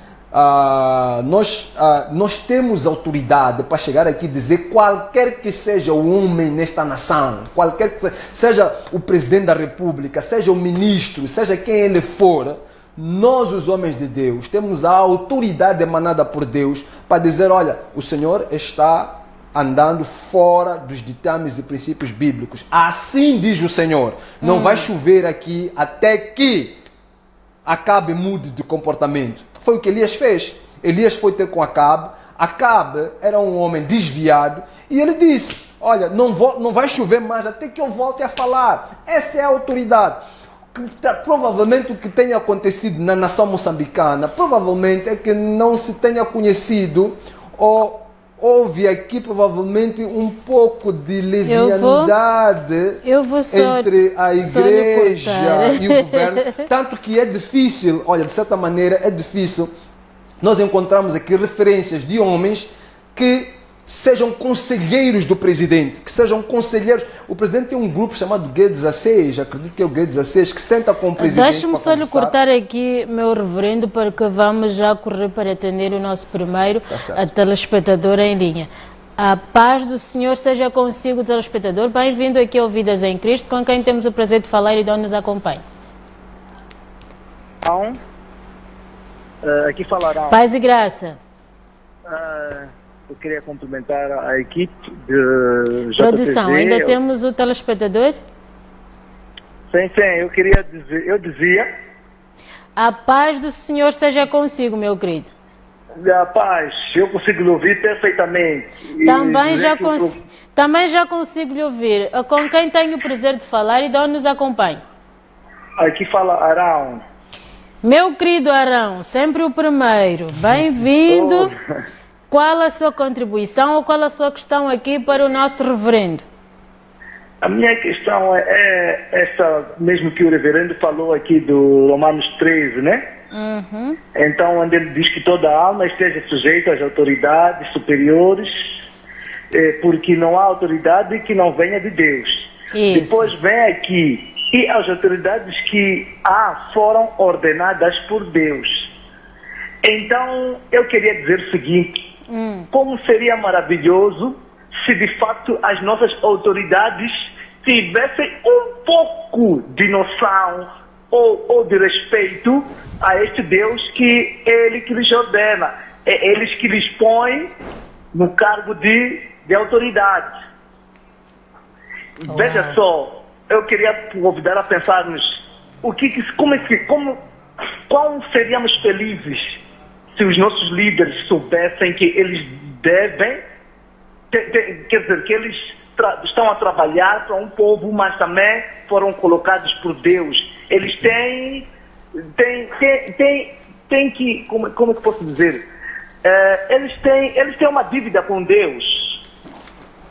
Nós temos autoridade para chegar aqui e dizer: qualquer que seja o homem nesta nação, qualquer que seja o presidente da república, seja o ministro, seja quem ele for, nós, os homens de Deus, temos a autoridade emanada por Deus para dizer: olha, o Senhor está andando fora dos ditames e princípios bíblicos. Assim diz o Senhor: não vai chover aqui até que Acabe mude de comportamento. Foi o que Elias fez. Elias foi ter com Acabe. Acabe era um homem desviado e ele disse: olha, não vai chover mais até que eu volte a falar. Essa é a autoridade. Provavelmente o que tenha acontecido na nação moçambicana, provavelmente é que não se tenha conhecido, ou houve aqui provavelmente um pouco de leviandade entre a igreja e o governo, tanto que é difícil, olha, de certa maneira é difícil nós encontramos aqui referências de homens que sejam conselheiros do presidente, que sejam conselheiros. O presidente tem um grupo chamado G16, acredito que é o G16, que senta com o presidente. Deixa-me só lhe cortar aqui, meu reverendo, porque vamos já correr para atender o nosso primeiro telespectador em linha. A paz do Senhor seja consigo, telespectador. Bem-vindo aqui ao Vidas em Cristo, com quem temos o prazer de falar e de onde nos acompanha. Aqui falará. Paz e graça. Eu queria cumprimentar a equipe de JTV. Produção, ainda temos o telespectador? Sim, eu dizia... A paz do Senhor seja consigo, meu querido. A paz, eu consigo lhe ouvir perfeitamente. Também já consigo lhe ouvir. Com quem tenho o prazer de falar e de onde nos acompanha? Aqui fala Arão. Meu querido Arão, sempre o primeiro. Bem-vindo. Qual a sua contribuição ou qual a sua questão aqui para o nosso reverendo? A minha questão é essa mesmo que o reverendo falou aqui do Romanos 13, né? Uhum. Então, onde ele diz que toda alma esteja sujeita às autoridades superiores, porque não há autoridade que não venha de Deus. Isso. Depois vem aqui, e as autoridades que foram ordenadas por Deus. Então, eu queria dizer o seguinte: como seria maravilhoso se de fato as nossas autoridades tivessem um pouco de noção ou de respeito a este Deus que Ele que lhes ordena, é eles que lhes põem no cargo de autoridade. Veja só, eu queria convidar a pensarmos como seríamos felizes se os nossos líderes soubessem que eles devem, quer dizer, que eles estão a trabalhar para um povo, mas também foram colocados por Deus. Eles têm que, como é que posso dizer? Eles têm uma dívida com Deus.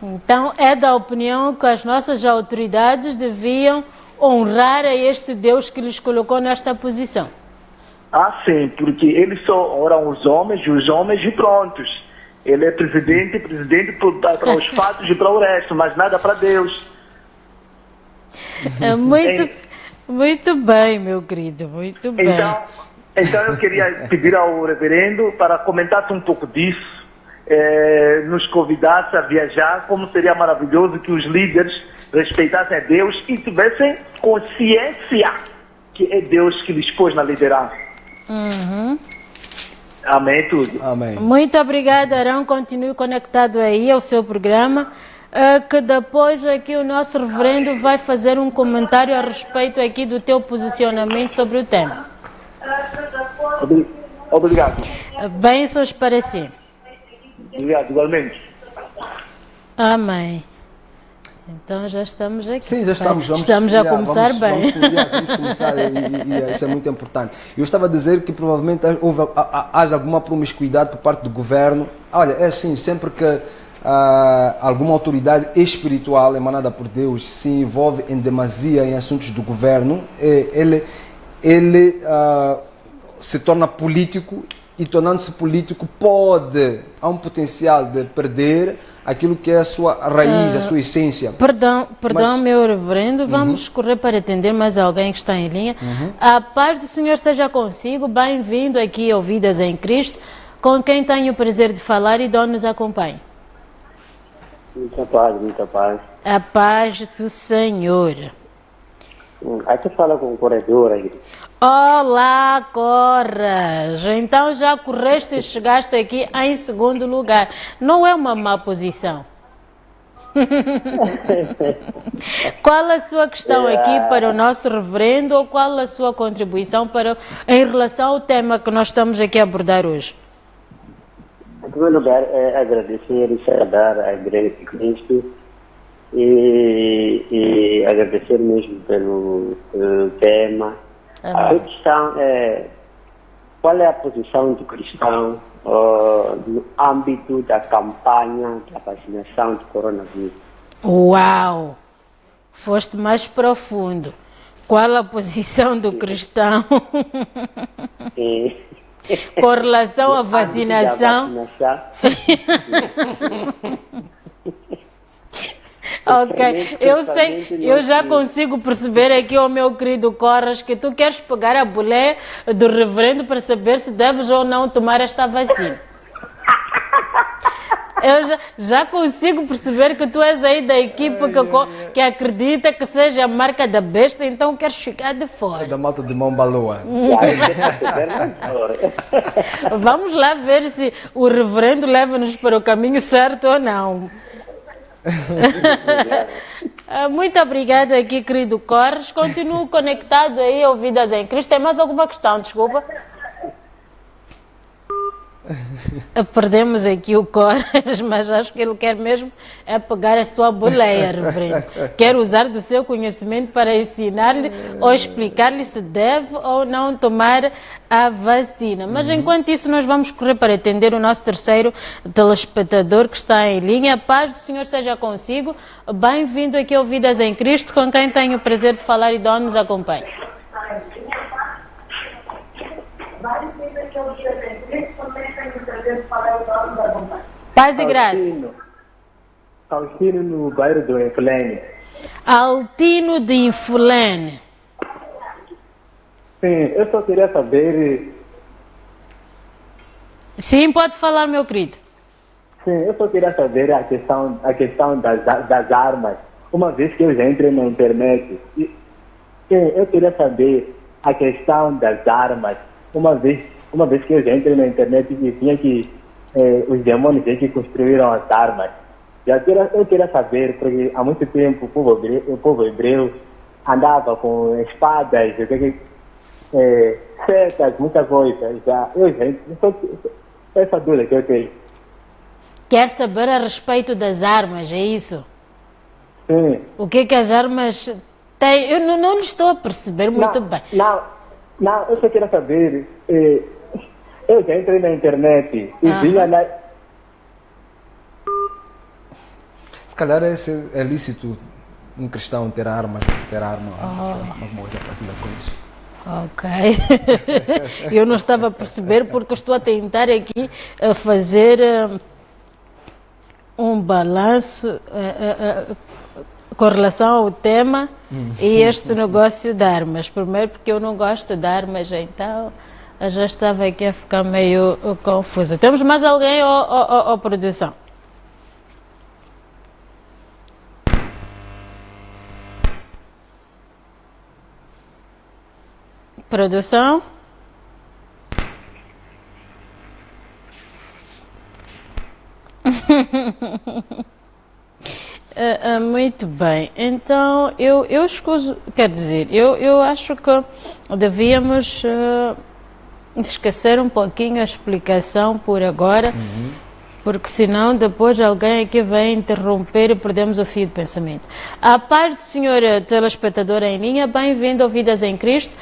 Então é da opinião que as nossas autoridades deviam honrar a este Deus que lhes colocou nesta posição. Sim, porque eles só oram os homens e prontos. Ele é presidente para os fatos e para o resto, mas nada para Deus. Muito bem, meu querido, muito bem. Então eu queria pedir ao reverendo para comentar um pouco disso nos convidasse a viajar, como seria maravilhoso que os líderes respeitassem a Deus e tivessem consciência que é Deus que lhes pôs na liderança. Amém, tudo. Amém. Muito obrigada, Arão. Continue conectado aí ao seu programa, que depois aqui o nosso reverendo vai fazer um comentário a respeito aqui do teu posicionamento sobre o tema. Obrigado. Bênçãos para si. Obrigado, igualmente. Amém. Então já estamos aqui. Sim, já estamos. Estamos a começar bem. Vamos começar e isso é muito importante. Eu estava a dizer que provavelmente haja alguma promiscuidade por parte do governo. Olha, é assim, sempre que alguma autoridade espiritual emanada por Deus se envolve em demasia em assuntos do governo, ele se torna político e, tornando-se político, há um potencial de perder aquilo que é a sua raiz, a sua essência. Perdão, meu reverendo, vamos correr para atender mais alguém que está em linha. A paz do Senhor seja consigo, bem-vindo aqui ao Vidas em Cristo, com quem tenho o prazer de falar e de onde nos acompanha. Muita paz, muita paz. A paz do Senhor. Aqui fala com o corredor aí. Olá, Corras! Então já correste e chegaste aqui em segundo lugar. Não é uma má posição. Qual a sua questão aqui para o nosso reverendo ou qual a sua contribuição em relação ao tema que nós estamos aqui a abordar hoje? Em primeiro lugar, agradecer e saudar a Igreja de Cristo e agradecer mesmo pelo tema. A questão é qual é a posição do cristão no âmbito da campanha da vacinação do coronavírus. Uau! Foste mais profundo. Qual a posição do cristão com relação à vacinação? Ok, eu sei, eu já consigo perceber aqui, o meu querido Corras, que tu queres pegar a boleia do reverendo para saber se deves ou não tomar esta vacina. Eu já consigo perceber que tu és aí da equipe que acredita que seja a marca da besta, então queres ficar de fora. É da malta de mão baloa. Vamos lá ver se o reverendo leva-nos para o caminho certo ou não. Muito obrigada aqui, querido Corres. Continuo conectado aí ao Vidas em Cristo. Tem mais alguma questão? Desculpa. Perdemos aqui o Corres, mas acho que ele quer mesmo pegar a sua boleia, reverendo. Quer usar do seu conhecimento para ensinar-lhe ou explicar-lhe se deve ou não tomar a vacina. Mas enquanto isso, nós vamos correr para atender o nosso terceiro telespectador que está em linha. A paz do Senhor seja consigo. Bem-vindo aqui ao Vidas em Cristo, com quem tenho o prazer de falar e de onde nos acompanha. Paz e graça. Altino no bairro do Infulene. Altino de Infulene. Sim, eu só queria saber. Sim, pode falar, meu querido. Sim, eu só queria saber a questão das armas. Uma vez que eu já entrei na internet, eu queria saber a questão das armas. Uma vez que eu já entrei na internet e tinha que os demônios que construíram as armas. Eu queria saber, porque há muito tempo o povo hebreu andava com espadas, setas, muita coisa. Essa dúvida que eu tenho. Quer saber a respeito das armas, é isso? Sim. O que as armas têm? Eu não estou a perceber muito bem. Não, eu só queria saber. Eu já entrei na internet e vinha lá. Se calhar é lícito um cristão ter arma, alguma coisa parecida com isso. Ok. Eu não estava a perceber porque estou a tentar aqui fazer um balanço com relação ao tema e este negócio de armas. Primeiro porque eu não gosto de armas, então já estava aqui a ficar meio confusa. Temos mais alguém ou produção? Produção? Muito bem, então eu escuso, quer dizer, eu acho que devíamos esquecer um pouquinho a explicação por agora, porque senão depois alguém aqui vai interromper e perdemos o fio de pensamento. A paz do senhor telespectador em linha, bem-vindo ao Vidas em Cristo,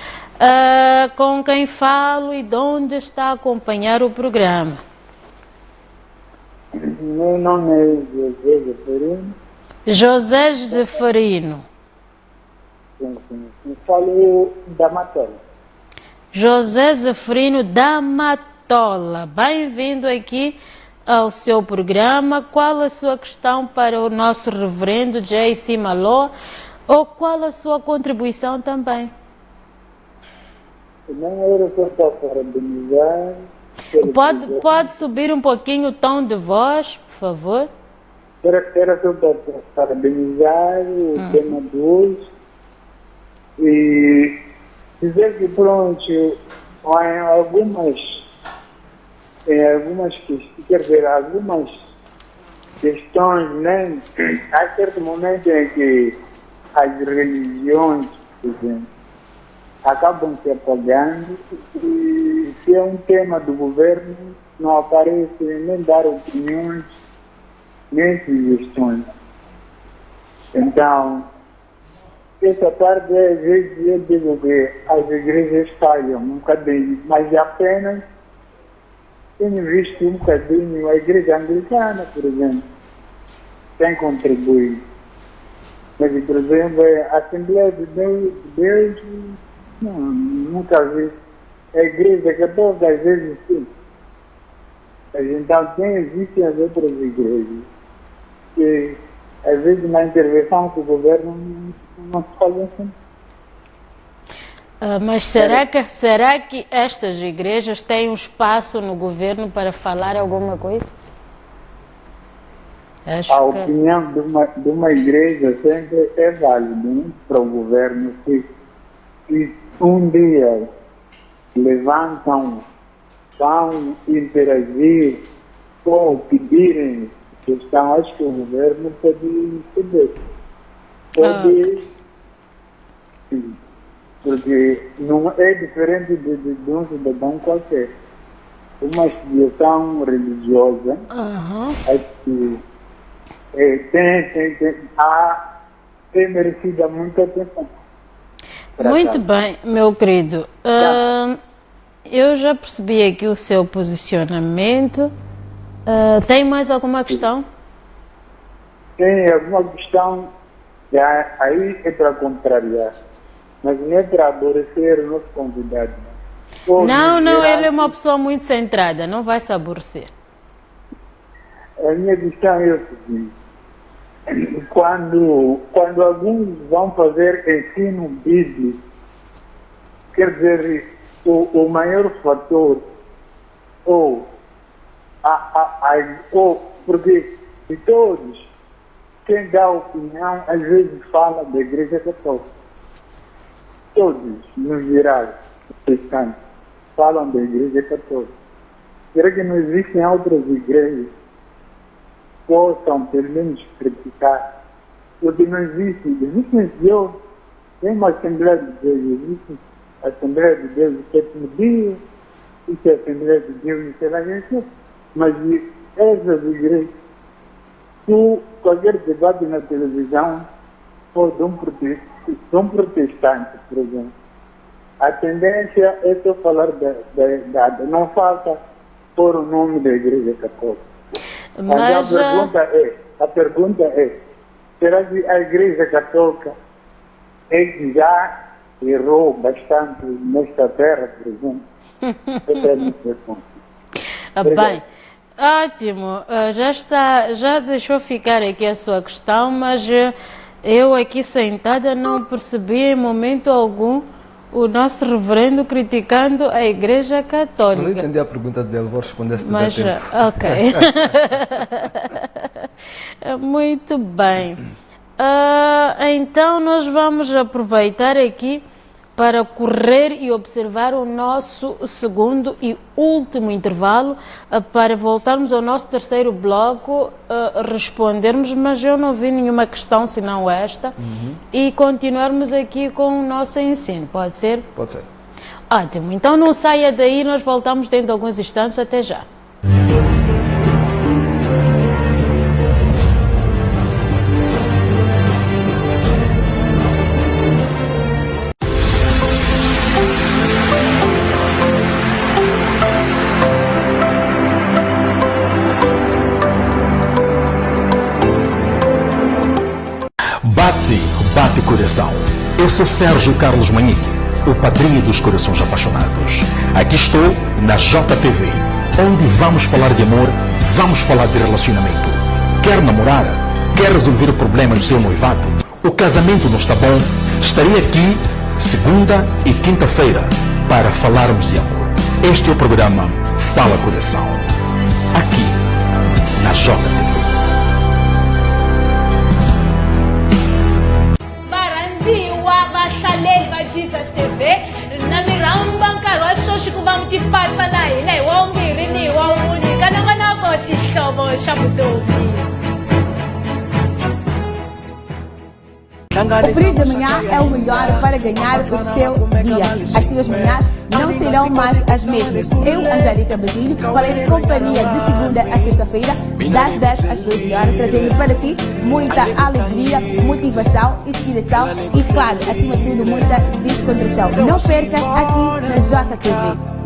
com quem falo e de onde está a acompanhar o programa? Meu nome é José Zeferino. José Zeferino. Sim. Eu falo da Matola. José Zeferino da Matola. Bem-vindo aqui ao seu programa. Qual a sua questão para o nosso reverendo J.C. Maló? Ou qual a sua contribuição também? Não era só para parabenizar. Pode subir um pouquinho o tom de voz, por favor? Era só para parabenizar o tema de hoje e dizer que pronto, em algumas questões, né? Há certo momento em que as religiões, por exemplo, acabam se apagando e se é um tema do governo não aparece nem dar opiniões nem sugestões. Então, essa parte às vezes eu digo que as igrejas falham um bocadinho, mas apenas tenho visto um bocadinho a igreja anglicana, por exemplo, tem contribuído. Mas, por exemplo, a Assembleia de Deus não, nunca vi. A igreja católica às vezes sim. Mas então existem as outras igrejas que às vezes na intervenção do governo não se faz assim. Mas será que estas igrejas têm um espaço no governo para falar alguma coisa? A opinião de uma igreja sempre é válida, né? Para o governo. Se um dia levantam, vão interagir ou pedirem questão, acho que o governo pode ceder. Pode, sim, porque não é diferente de um cidadão qualquer. Uma instituição religiosa, acho que tem merecido muita atenção. Muito bem, meu querido. Eu já percebi aqui o seu posicionamento. Tem mais alguma questão? Tem alguma questão, aí é para contrariar, mas não é para aborrecer o nosso convidado. Não, ele é uma pessoa muito centrada, não vai se aborrecer. A minha questão é o seguinte: quando alguns vão fazer ensino bíblico, quer dizer, o maior fator, porque de todos, quem dá opinião às vezes fala da Igreja Católica. Todos, no geral, cristãos, falam da Igreja Católica. Será que não existem outras igrejas que possam, pelo menos, criticar? Porque não existem Deus, tem uma Assembleia de Deus, existe a Assembleia de Deus no sétimo dia, isso é a Assembleia de Deus no sétimo. Mas essas igrejas, qualquer debate na televisão, ou de um protestante, por exemplo, a tendência é só falar da não falta pôr o nome da Igreja Católica. Mas a pergunta é, será que a Igreja Católica é que já errou bastante nesta terra, por exemplo? Essa é a minha pergunta. Bem, ótimo, já deixou ficar aqui a sua questão, mas eu aqui sentada não percebi em momento algum o nosso reverendo criticando a Igreja Católica. Mas eu entendi a pergunta dele, vou responder se tiver Mas, tempo. ok. Muito bem. Então nós vamos aproveitar aqui para correr e observar o nosso segundo e último intervalo para voltarmos ao nosso terceiro bloco, respondermos, mas eu não vi nenhuma questão senão esta, e continuarmos aqui com o nosso ensino. Pode ser? Pode ser. Ótimo. Então não saia daí, nós voltamos dentro de alguns instantes. Até já. Bate coração. Eu sou Sérgio Carlos Manique, o padrinho dos corações apaixonados. Aqui estou na JTV, onde vamos falar de amor, vamos falar de relacionamento. Quer namorar? Quer resolver o problema do seu noivado? O casamento não está bom? Estarei aqui segunda e quinta-feira para falarmos de amor. Este é o programa Fala Coração, aqui na JTV. Jesus TV na miramba nkarosho shikuba mtipasa na ile wombiri ni wawuni kana ko shishobo shabudobi. O período da manhã é o melhor para ganhar o seu dia. As tuas manhãs não serão mais as mesmas. Eu, Angélica Basílio, falei de companhia de segunda a sexta-feira, das 10 às 12 horas, trazendo para ti muita alegria, motivação, inspiração e, claro, acima de tudo, muita descontração. Não perca aqui na JTV.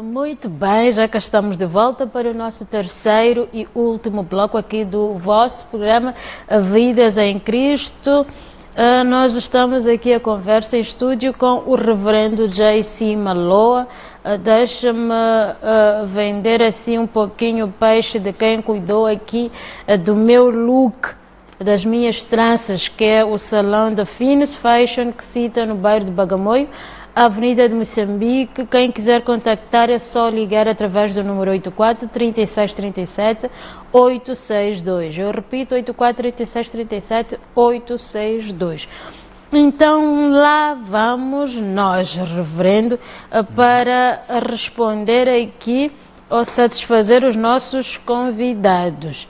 Muito bem, já cá estamos de volta para o nosso terceiro e último bloco aqui do vosso programa Vidas em Cristo. Nós estamos aqui a conversa em estúdio com o reverendo J.C. Maloa. Deixa-me vender assim um pouquinho o peixe de quem cuidou aqui do meu look, das minhas tranças, que é o salão da Fines Fashion, que cita no bairro de Bagamoio, Avenida de Moçambique. Quem quiser contactar é só ligar através do número 84 3637 862. Eu repito, 84 3637 862. Então lá vamos nós, reverendo, para responder aqui ou satisfazer os nossos convidados.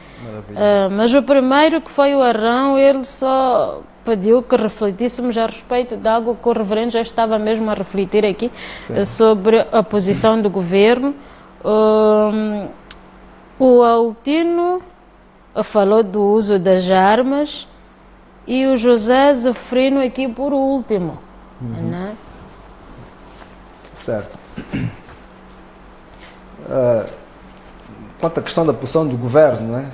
Mas o primeiro, que foi o Arão, ele só pediu que refletíssemos a respeito de algo que o reverendo já estava mesmo a refletir aqui, sobre a posição do governo. O Altino falou do uso das armas e o José Zefrino aqui por último. Né? Certo. Quanto à questão da posição do governo, né?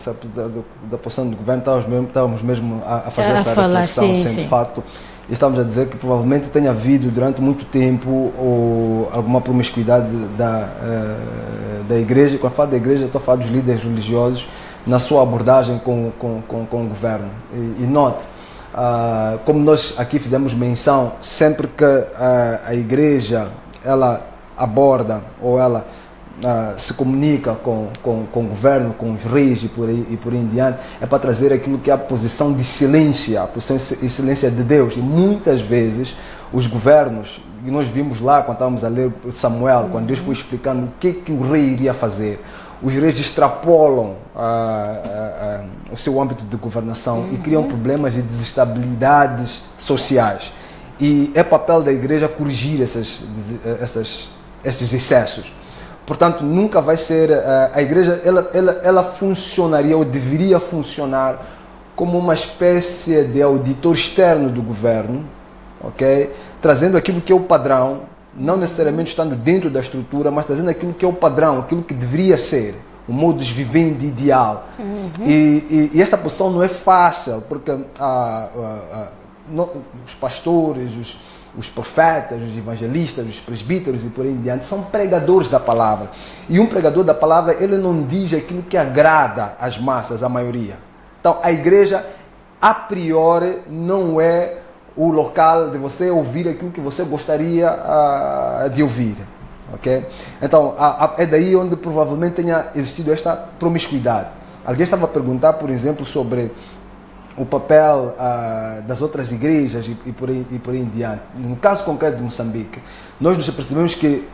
Da posição do governo, estávamos mesmo a fazer essa reflexão, de facto, e estamos a dizer que provavelmente tem havido durante muito tempo alguma promiscuidade da igreja. Quando eu falo da igreja, estou a falar dos líderes religiosos na sua abordagem com o governo. E note, como nós aqui fizemos menção, sempre que a igreja ela aborda ou ela se comunica com o governo, com os reis e por aí em diante, é para trazer aquilo que é a posição de silêncio, a posição de silêncio de Deus. E muitas vezes os governos, e nós vimos lá quando estávamos a ler Samuel, quando Deus foi explicando o que o rei iria fazer, os reis extrapolam o seu âmbito de governação e criam problemas de desestabilidades sociais. E é papel da igreja corrigir esses excessos. Portanto, nunca vai ser... a igreja, ela funcionaria ou deveria funcionar como uma espécie de auditor externo do governo, ok? Trazendo aquilo que é o padrão, não necessariamente estando dentro da estrutura, mas trazendo aquilo que é o padrão, aquilo que deveria ser, o modus vivendi ideal. E esta posição não é fácil, porque os pastores, os profetas, os evangelistas, os presbíteros e por aí em diante são pregadores da palavra. E um pregador da palavra, ele não diz aquilo que agrada às massas, à maioria. Então, a igreja, a priori, não é o local de você ouvir aquilo que você gostaria de ouvir. Okay? Então, é daí onde provavelmente tenha existido esta promiscuidade. Alguém estava a perguntar, por exemplo, sobre o papel das outras igrejas e por aí em diante. No caso concreto de Moçambique, nós nos percebemos que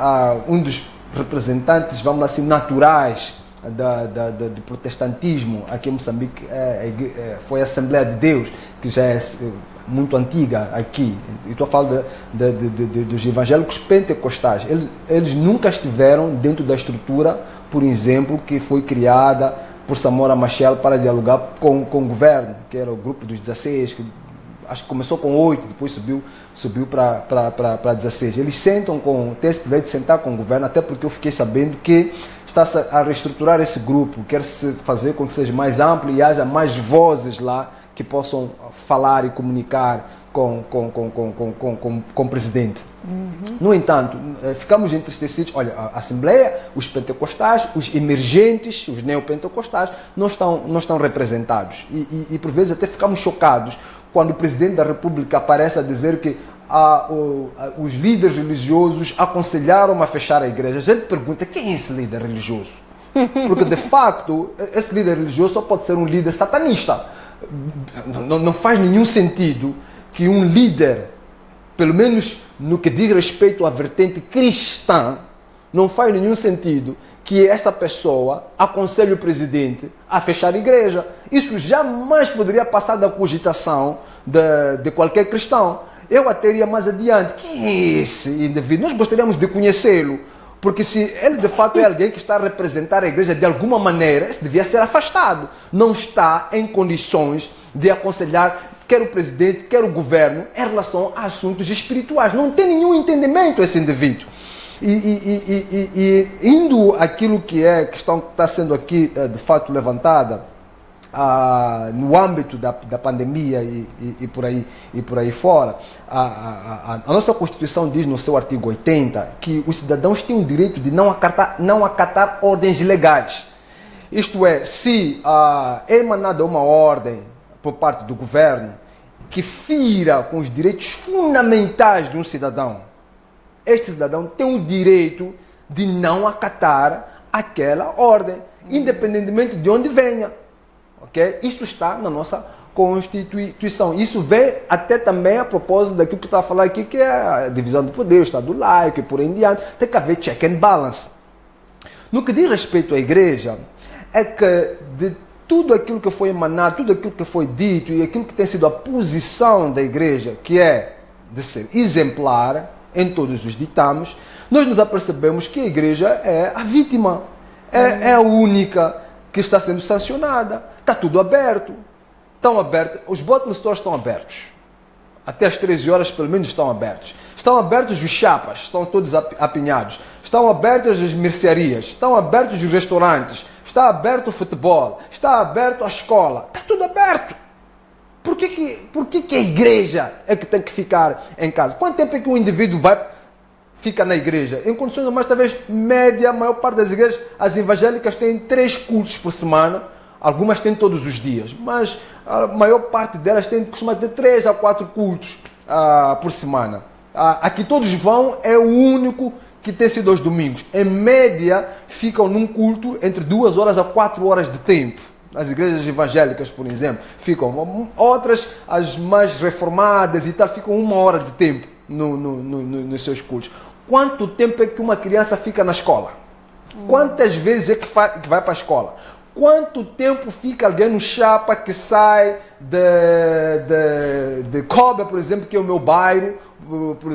um dos representantes, vamos assim, naturais do protestantismo aqui em Moçambique foi a Assembleia de Deus, que já é muito antiga aqui. Eu estou a falar dos evangélicos pentecostais. Eles nunca estiveram dentro da estrutura, por exemplo, que foi criada por Samora Machel para dialogar com o governo, que era o grupo dos 16, que acho que começou com 8, depois subiu para 16. Eles têm esse privilégio de sentar com o governo, até porque eu fiquei sabendo que está-se a reestruturar esse grupo, quer-se fazer com que seja mais amplo e haja mais vozes lá que possam falar e comunicar com o presidente. No entanto, ficamos entristecidos. Olha, a Assembleia, os pentecostais, os emergentes, os neopentecostais, não estão representados. E por vezes até ficamos chocados quando o presidente da República aparece a dizer que os líderes religiosos aconselharam a fechar a igreja. A gente pergunta, quem é esse líder religioso? Porque, de facto, esse líder religioso só pode ser um líder satanista. Não faz nenhum sentido que um líder, pelo menos no que diz respeito à vertente cristã, não faz nenhum sentido que essa pessoa aconselhe o presidente a fechar a igreja. Isso jamais poderia passar da cogitação de qualquer cristão. Eu até iria mais adiante. Quem é esse indivíduo? Nós gostaríamos de conhecê-lo, porque se ele de fato é alguém que está a representar a igreja de alguma maneira, esse devia ser afastado. Não está em condições de aconselhar quer o presidente, quer o governo, em relação a assuntos espirituais. Não tem nenhum entendimento esse indivíduo. E indo àquilo que é a questão que está sendo aqui de fato levantada, no âmbito da pandemia e por aí fora, a nossa Constituição diz no seu artigo 80 que os cidadãos têm o direito de não acatar ordens legais. Isto é, se é emanada uma ordem por parte do governo que fira com os direitos fundamentais de um cidadão, este cidadão tem o direito de não acatar aquela ordem, independentemente de onde venha. Okay? Isso está na nossa Constituição. Isso vem até também a propósito daquilo que eu estava a falar aqui, que é a divisão do poder, o Estado laico e por aí em diante. Tem que haver check and balance. No que diz respeito à igreja, é que de tudo aquilo que foi emanado, tudo aquilo que foi dito e aquilo que tem sido a posição da igreja, que é de ser exemplar em todos os ditames, nós nos apercebemos que a igreja é a vítima, é a única que está sendo sancionada. Está tudo aberto. Estão abertos, os bottle stores estão abertos. Até às 13 horas, pelo menos, estão abertos. Estão abertos os chapas, estão todos apinhados. Estão abertas as mercearias, estão abertos os restaurantes, está aberto o futebol, está aberto a escola. Está tudo aberto. Por que a igreja é que tem que ficar em casa? Quanto tempo é que um indivíduo fica na igreja? Em condições normais, talvez média, a maior parte das igrejas, as evangélicas têm 3 cultos por semana. Algumas têm todos os dias, mas a maior parte delas costuma ter 3 a 4 cultos por semana. Aqui todos vão, é o único que tem sido aos domingos. Em média, ficam num culto entre 2 horas a 4 horas de tempo. As igrejas evangélicas, por exemplo, ficam. Outras, as mais reformadas e tal, ficam 1 hora de tempo nos seus cultos. Quanto tempo é que uma criança fica na escola? Quantas vezes é que vai para a escola? Quanto tempo fica alguém no Chapa que sai de Coba, por exemplo, que é o meu bairro,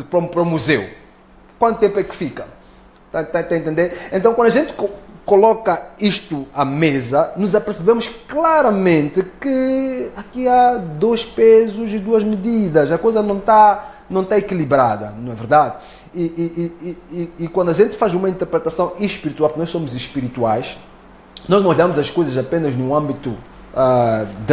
para o museu? Quanto tempo é que fica? Tá entendendo? Então, quando a gente coloca isto à mesa, nos apercebemos claramente que aqui há 2 pesos e 2 medidas. A coisa não está equilibrada, não é verdade? E quando a gente faz uma interpretação espiritual, porque nós somos espirituais, nós não olhamos as coisas apenas no âmbito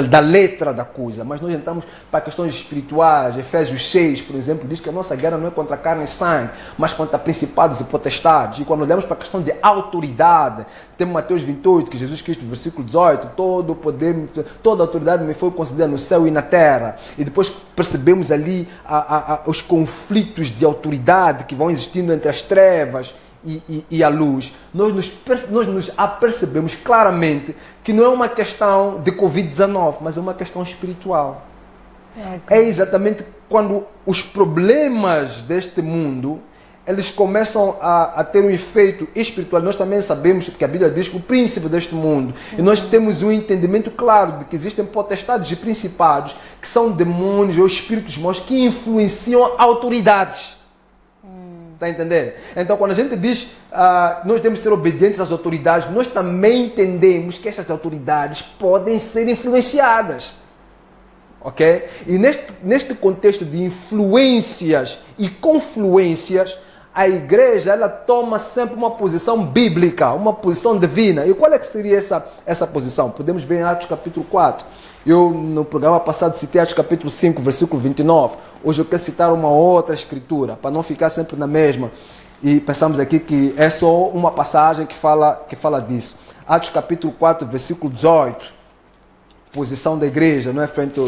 da letra da coisa, mas nós entramos para questões espirituais. Efésios 6, por exemplo, diz que a nossa guerra não é contra carne e sangue, mas contra principados e potestades. E quando olhamos para a questão de autoridade, temos Mateus 28, que Jesus Cristo, versículo 18, todo o poder, toda a autoridade me foi concedida no céu e na terra. E depois percebemos ali os conflitos de autoridade que vão existindo entre as trevas e a luz. Nós nos apercebemos claramente que não é uma questão de Covid-19, mas é uma questão espiritual. É exatamente quando os problemas deste mundo eles começam a ter um efeito espiritual. Nós também sabemos, porque a Bíblia diz que o príncipe deste mundo, e nós temos um entendimento claro de que existem potestades e principados que são demônios ou espíritos maus que influenciam autoridades. Está a entender? Então, quando a gente diz nós temos que ser obedientes às autoridades, nós também entendemos que essas autoridades podem ser influenciadas. Ok? E neste contexto de influências e confluências, a igreja ela toma sempre uma posição bíblica, uma posição divina. E qual é que seria essa posição? Podemos ver em Atos capítulo 4. Eu, no programa passado, citei Atos capítulo 5, versículo 29. Hoje eu quero citar uma outra escritura, para não ficar sempre na mesma. E pensamos aqui que é só uma passagem que fala disso. Atos capítulo 4, versículo 18. Posição da igreja, não é frente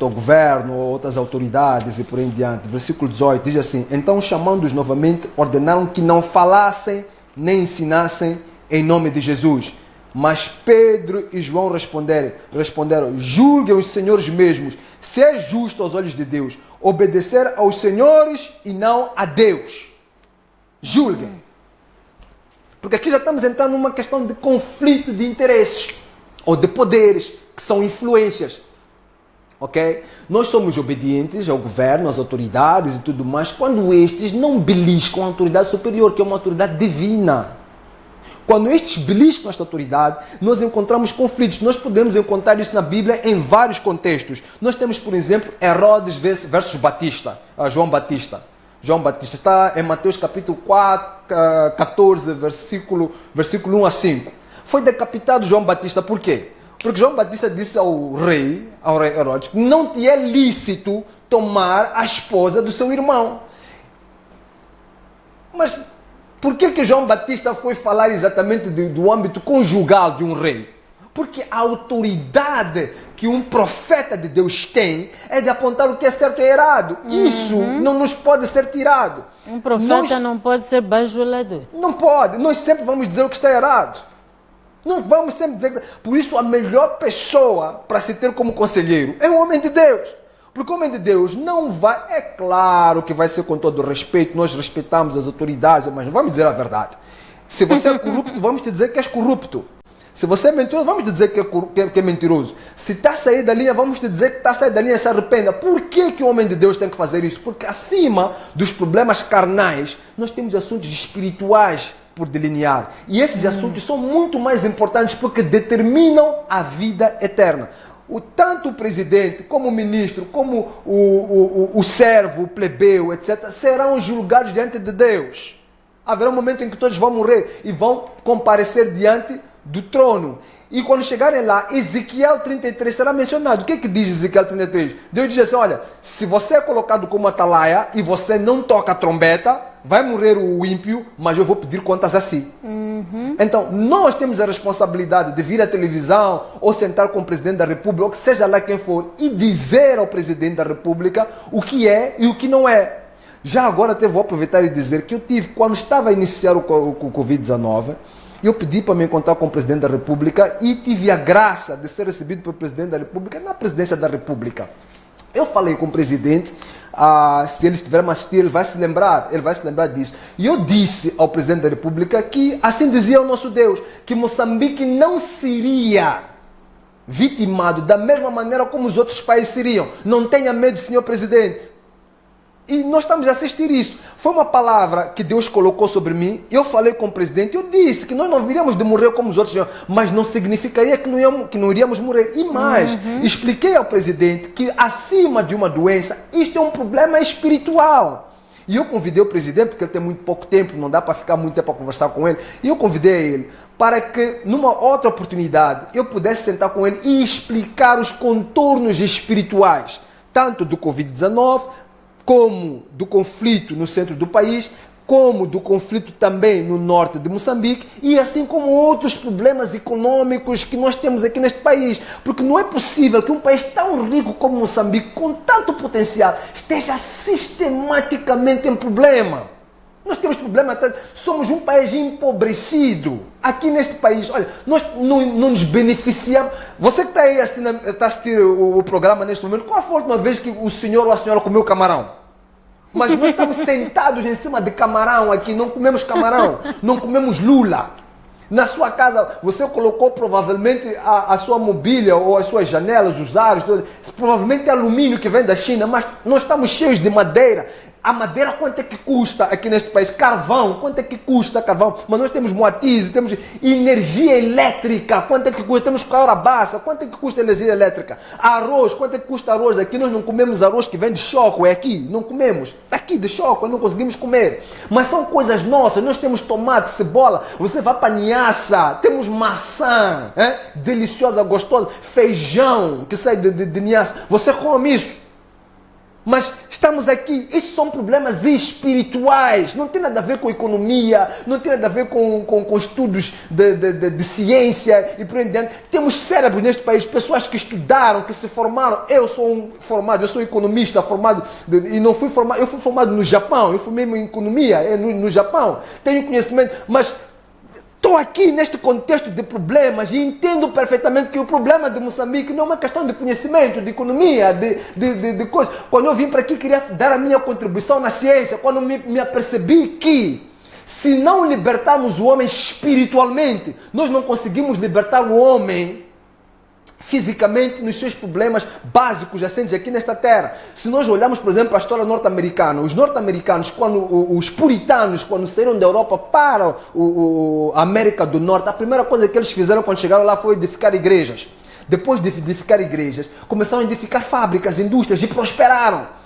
ao governo ou outras autoridades e por aí em diante. Versículo 18 diz assim: então, chamando-os novamente, ordenaram que não falassem nem ensinassem em nome de Jesus. Mas Pedro e João responderam: julguem os senhores mesmos, se é justo aos olhos de Deus obedecer aos senhores e não a Deus. Julguem. Porque aqui já estamos entrando numa questão de conflito de interesses ou de poderes, que são influências. Ok? Nós somos obedientes ao governo, às autoridades e tudo mais, quando estes não beliscam a autoridade superior, que é uma autoridade divina. Quando estes beliscam esta autoridade, nós encontramos conflitos. Nós podemos encontrar isso na Bíblia em vários contextos. Nós temos, por exemplo, Herodes versus João Batista. João Batista está em Mateus capítulo 14, versículo 1 a 5. Foi decapitado João Batista por quê? Porque João Batista disse ao rei Herodes, que não te é lícito tomar a esposa do seu irmão. Mas por que João Batista foi falar exatamente do âmbito conjugal de um rei? Porque a autoridade que um profeta de Deus tem é de apontar o que é certo e errado. Isso não nos pode ser tirado. Um profeta não pode ser bajulador. Não pode. Nós sempre vamos dizer o que está errado. Nós vamos sempre dizer. Por isso, a melhor pessoa para se ter como conselheiro é o homem de Deus. Porque o homem de Deus não vai... É claro que vai ser com todo o respeito. Nós respeitamos as autoridades, mas não vamos dizer a verdade. Se você é corrupto, vamos te dizer que és corrupto. Se você é mentiroso, vamos te dizer que é mentiroso. Se está a sair da linha, vamos te dizer que está a sair da linha e se arrependa. Por que o homem de Deus tem que fazer isso? Porque acima dos problemas carnais, nós temos assuntos espirituais por delinear. E esses assuntos são muito mais importantes porque determinam a vida eterna. Tanto o presidente, como o ministro, como o servo, o plebeu, etc., serão julgados diante de Deus. Haverá um momento em que todos vão morrer e vão comparecer diante do trono. E quando chegarem lá, Ezequiel 33 será mencionado. O que é que diz Ezequiel 33? Deus diz assim: olha, se você é colocado como atalaia e você não toca a trombeta, vai morrer o ímpio, mas eu vou pedir contas a si. Então, nós temos a responsabilidade de vir à televisão ou sentar com o presidente da República, ou que seja lá quem for, e dizer ao presidente da República o que é e o que não é. Já agora até vou aproveitar e dizer que eu tive, quando estava a iniciar o Covid-19, eu pedi para me encontrar com o presidente da República e tive a graça de ser recebido pelo presidente da República na presidência da República. Eu falei com o presidente, se ele estiver a assistir, ele vai se lembrar disso. E eu disse ao presidente da República que, assim dizia o nosso Deus, que Moçambique não seria vitimado da mesma maneira como os outros países seriam. Não tenha medo, senhor presidente. E nós estamos a assistir isso. Foi uma palavra que Deus colocou sobre mim. Eu falei com o presidente, eu disse que nós não viríamos de morrer como os outros, mas não significaria que não iríamos morrer. E mais, expliquei ao presidente que acima de uma doença, isto é um problema espiritual. E eu convidei o presidente, porque ele tem muito pouco tempo, não dá para ficar muito tempo para conversar com ele, e eu convidei ele para que, numa outra oportunidade, eu pudesse sentar com ele e explicar os contornos espirituais, tanto do Covid-19, como do conflito no centro do país, como do conflito também no norte de Moçambique, e assim como outros problemas econômicos que nós temos aqui neste país. Porque não é possível que um país tão rico como Moçambique, com tanto potencial, esteja sistematicamente em problema. Nós temos problema, somos um país empobrecido. Aqui neste país, olha, nós não nos beneficiamos. Você que está aí está assistindo o programa neste momento, qual foi a última vez que o senhor ou a senhora comeu camarão? Mas nós estamos sentados em cima de camarão aqui, não comemos camarão, não comemos lula. Na sua casa, você colocou provavelmente a sua mobília ou as suas janelas, os aros, provavelmente é alumínio que vem da China, mas nós estamos cheios de madeira. A madeira, quanto é que custa aqui neste país? Carvão, quanto é que custa carvão? Mas nós temos moatize, temos energia elétrica, quanto é que custa? Temos caurabaça, quanto é que custa energia elétrica? Arroz, quanto é que custa arroz? Aqui nós não comemos arroz que vem de choco, é aqui, não comemos. Aqui de choco, não conseguimos comer. Mas são coisas nossas, nós temos tomate, cebola, você vai para Niassa, temos maçã, deliciosa, gostosa, feijão que sai de Niassa, você come isso. Mas estamos aqui, isso são problemas espirituais, não tem nada a ver com economia, não tem nada a ver com estudos de ciência e por aí diante. Temos cérebros neste país, pessoas que estudaram, que se formaram. Eu sou eu sou economista formado, e não fui formado, eu fui formado no Japão, eu formei em economia no Japão, tenho conhecimento, mas estou aqui neste contexto de problemas e entendo perfeitamente que o problema de Moçambique não é uma questão de conhecimento, de economia, de coisas. Quando eu vim para aqui, queria dar a minha contribuição na ciência, quando me apercebi que se não libertarmos o homem espiritualmente, nós não conseguimos libertar o homem fisicamente nos seus problemas básicos assentes aqui nesta terra. Se nós olharmos, por exemplo, a história norte-americana, os norte-americanos, os puritanos, quando saíram da Europa para a América do Norte, a primeira coisa que eles fizeram quando chegaram lá foi edificar igrejas. Depois de edificar igrejas, começaram a edificar fábricas, indústrias e prosperaram.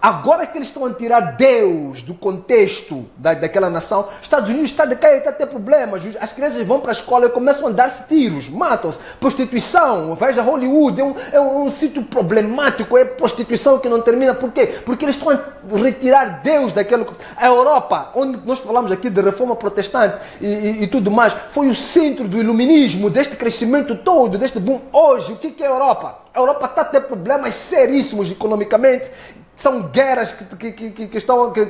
Agora que eles estão a tirar Deus do contexto daquela nação, Estados Unidos está a decair, está a ter problemas. As crianças vão para a escola e começam a dar-se tiros, matam-se. Prostituição, veja Hollywood, é um sítio problemático, é prostituição que não termina. Por quê? Porque eles estão a retirar Deus daquela... A Europa, onde nós falamos aqui de reforma protestante e tudo mais, foi o centro do iluminismo, deste crescimento todo, deste boom. Hoje, o que é a Europa? A Europa está a ter problemas seríssimos economicamente. São guerras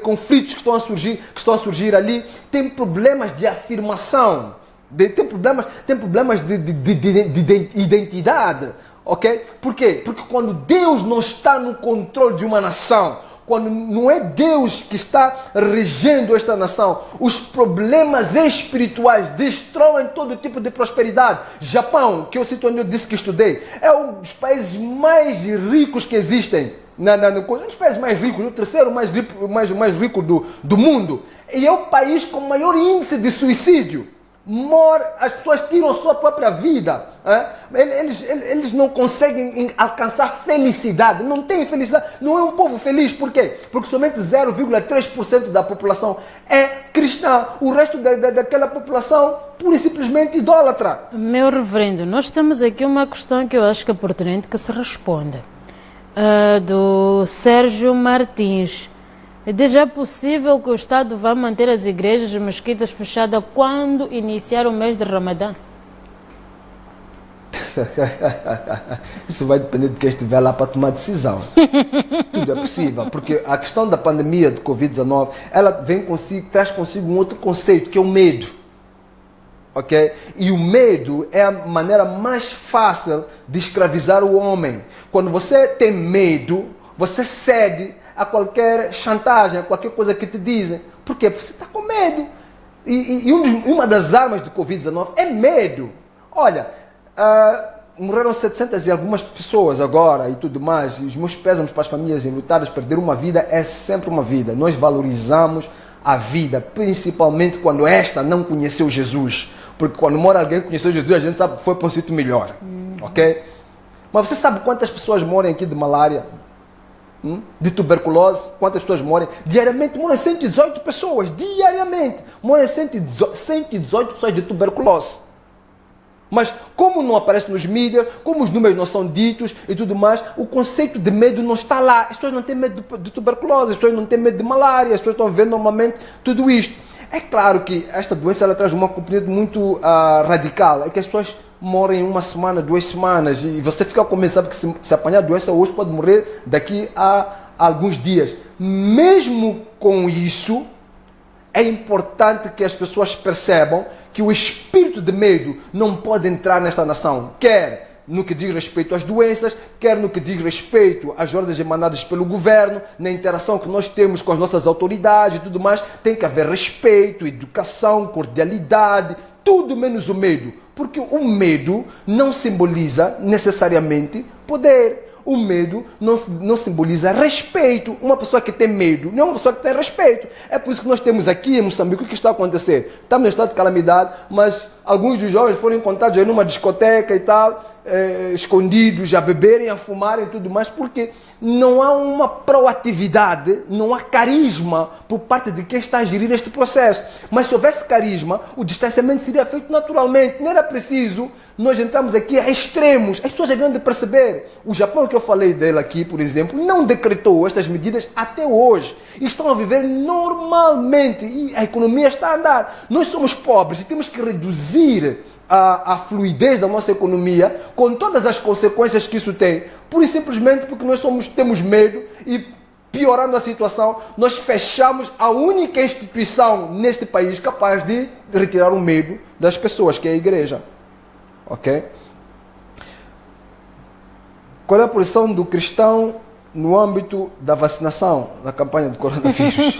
conflitos que estão a surgir ali. Tem problemas de afirmação, tem problemas de identidade, ok? Por quê? Porque quando Deus não está no controle de uma nação, quando não é Deus que está regendo esta nação, os problemas espirituais destroem todo tipo de prosperidade. Japão, que eu cito onde eu disse que estudei, é um dos países mais ricos que existem. Um dos países mais ricos, o terceiro mais rico do mundo. E é o país com maior índice de suicídio. As pessoas tiram a sua própria vida. Eles não conseguem alcançar felicidade. Não têm felicidade. Não é um povo feliz. Por quê? Porque somente 0,3% da população é cristã. O resto daquela população, pura e simplesmente idólatra. Meu reverendo, nós temos aqui uma questão que eu acho que é pertinente que se responda. Do Sérgio Martins. É já possível que o Estado vá manter as igrejas e mesquitas fechadas quando iniciar o mês de Ramadã? Isso vai depender de quem estiver lá para tomar decisão. Tudo é possível, porque a questão da pandemia de Covid-19, ela traz consigo um outro conceito, que é o medo. ok? E o medo é a maneira mais fácil de escravizar o homem. Quando você tem medo, você cede a qualquer chantagem, a qualquer coisa que te dizem. Por quê? Porque você está com medo. E uma das armas do Covid-19 é medo. Olha, morreram 700 e algumas pessoas agora e tudo mais. E os meus pésames para as famílias enlutadas. Perder uma vida é sempre uma vida. Nós valorizamos a vida, principalmente quando esta não conheceu Jesus. Porque quando mora alguém que conheceu Jesus, a gente sabe que foi para um sítio melhor. Ok? Mas você sabe quantas pessoas morrem aqui de malária? De tuberculose? Quantas pessoas morrem? Diariamente morrem 118 pessoas. Diariamente morrem 118 pessoas de tuberculose. Mas como não aparece nos mídias, como os números não são ditos e tudo mais, o conceito de medo não está lá. As pessoas não têm medo de tuberculose, as pessoas não têm medo de malária, as pessoas estão vendo normalmente tudo isto. É claro que esta doença ela traz uma componente muito radical, é que as pessoas morrem 1 semana, 2 semanas, e você fica com medo, sabe que se apanhar a doença hoje pode morrer daqui a alguns dias. Mesmo com isso, é importante que as pessoas percebam que o espírito de medo não pode entrar nesta nação, quer no que diz respeito às doenças, quer no que diz respeito às ordens emanadas pelo governo, na interação que nós temos com as nossas autoridades e tudo mais. Tem que haver respeito, educação, cordialidade, tudo menos o medo. Porque o medo não simboliza necessariamente poder. O medo não simboliza respeito. Uma pessoa que tem medo não é uma pessoa que tem respeito. É por isso que nós temos aqui em Moçambique o que está a acontecer. Estamos em estado de calamidade, mas alguns dos jovens foram encontrados aí numa discoteca e tal, escondidos, a beberem, a fumarem e tudo mais, porque não há uma proatividade, não há carisma por parte de quem está a gerir este processo. Mas se houvesse carisma, o distanciamento seria feito naturalmente. Não era preciso nós entrarmos aqui a extremos. As pessoas haviam de perceber. O Japão, que eu falei dele aqui, por exemplo, não decretou estas medidas até hoje. E estão a viver normalmente. E a economia está a andar. Nós somos pobres e temos que reduzir a fluidez da nossa economia, com todas as consequências que isso tem, pura e simplesmente porque nós temos medo e, piorando a situação, nós fechamos a única instituição neste país capaz de retirar o medo das pessoas, que é a igreja. Ok? Qual é a posição do cristão no âmbito da vacinação, da campanha do coronavírus?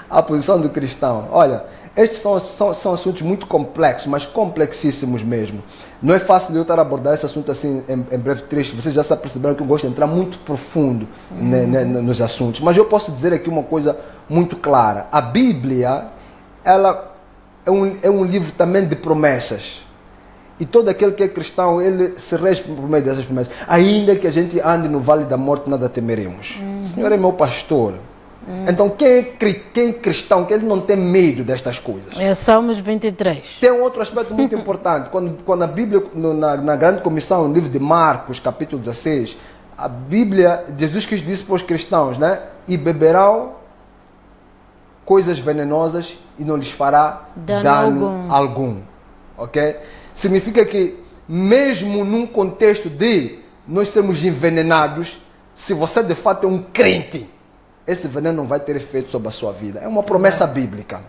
A posição do cristão. Olha, estes são assuntos muito complexos, mas complexíssimos mesmo. Não é fácil eu estar a abordar esse assunto assim em breve trecho. Vocês já perceberam que eu gosto de entrar muito profundo nos assuntos. Mas eu posso dizer aqui uma coisa muito clara. A Bíblia, ela é um livro também de promessas. E todo aquele que é cristão, ele se rege por meio dessas promessas. Ainda que a gente ande no vale da morte, nada temeremos. O Senhor é meu pastor. Então, quem é cristão, que ele não tem medo destas coisas? É Salmos 23. Tem um outro aspecto muito importante. Quando a Bíblia, na grande comissão, no livro de Marcos, capítulo 16, a Bíblia, Jesus Cristo disse para os cristãos, né? E beberão coisas venenosas e não lhes fará dano algum. Ok? Significa que, mesmo num contexto de nós sermos envenenados, se você de fato é um crente, esse veneno não vai ter efeito sobre a sua vida. É uma promessa bíblica.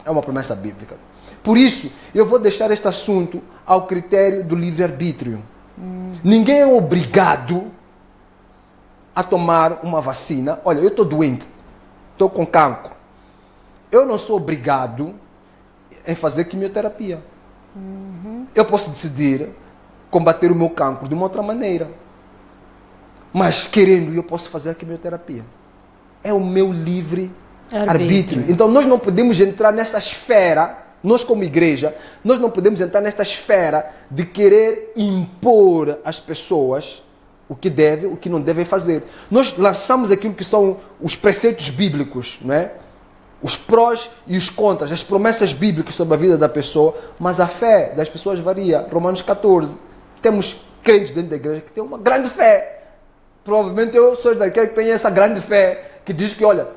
É uma promessa bíblica. Por isso, eu vou deixar este assunto ao critério do livre-arbítrio. Ninguém é obrigado a tomar uma vacina. Olha, eu estou doente, estou com cancro. Eu não sou obrigado em fazer quimioterapia. Eu posso decidir combater o meu cancro de uma outra maneira. Mas querendo, eu posso fazer a quimioterapia. É o meu livre arbítrio. Então nós não podemos entrar nessa esfera, nós como igreja, nós não podemos entrar nesta esfera de querer impor às pessoas o que devem, o que não devem fazer. Nós lançamos aquilo que são os preceitos bíblicos, não é? Os prós e os contras, as promessas bíblicas sobre a vida da pessoa, mas a fé das pessoas varia. Romanos 14. Temos crentes dentro da igreja que têm uma grande fé. Provavelmente eu sou daquele que tem essa grande fé, que diz que, olha,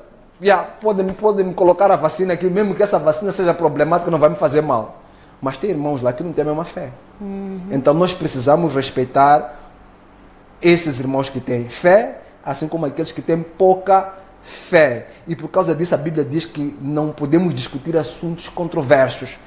podem me colocar a vacina aqui, mesmo que essa vacina seja problemática, não vai me fazer mal. Mas tem irmãos lá que não têm a mesma fé. Então nós precisamos respeitar esses irmãos que têm fé, assim como aqueles que têm pouca fé. E por causa disso a Bíblia diz que não podemos discutir assuntos controversos.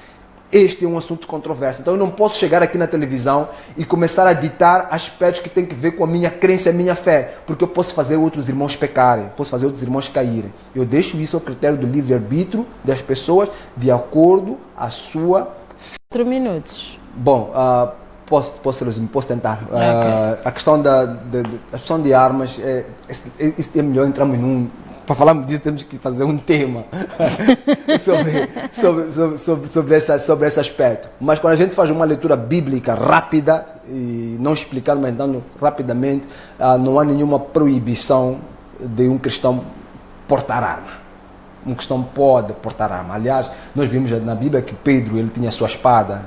Este é um assunto controverso. Então eu não posso chegar aqui na televisão e começar a ditar aspectos que têm que ver com a minha crença e a minha fé. Porque eu posso fazer outros irmãos pecarem, posso fazer outros irmãos caírem. Eu deixo isso ao critério do livre-arbítrio das pessoas, de acordo à sua... 4 minutos. Bom, posso tentar. Okay. A questão de armas, é melhor entrarmos num... Para falarmos disso, temos que fazer um tema sobre esse aspecto. Mas quando a gente faz uma leitura bíblica rápida, e não explicando, mas dando rapidamente, não há nenhuma proibição de um cristão portar arma. Um cristão pode portar arma. Aliás, nós vimos na Bíblia que Pedro ele tinha a sua espada,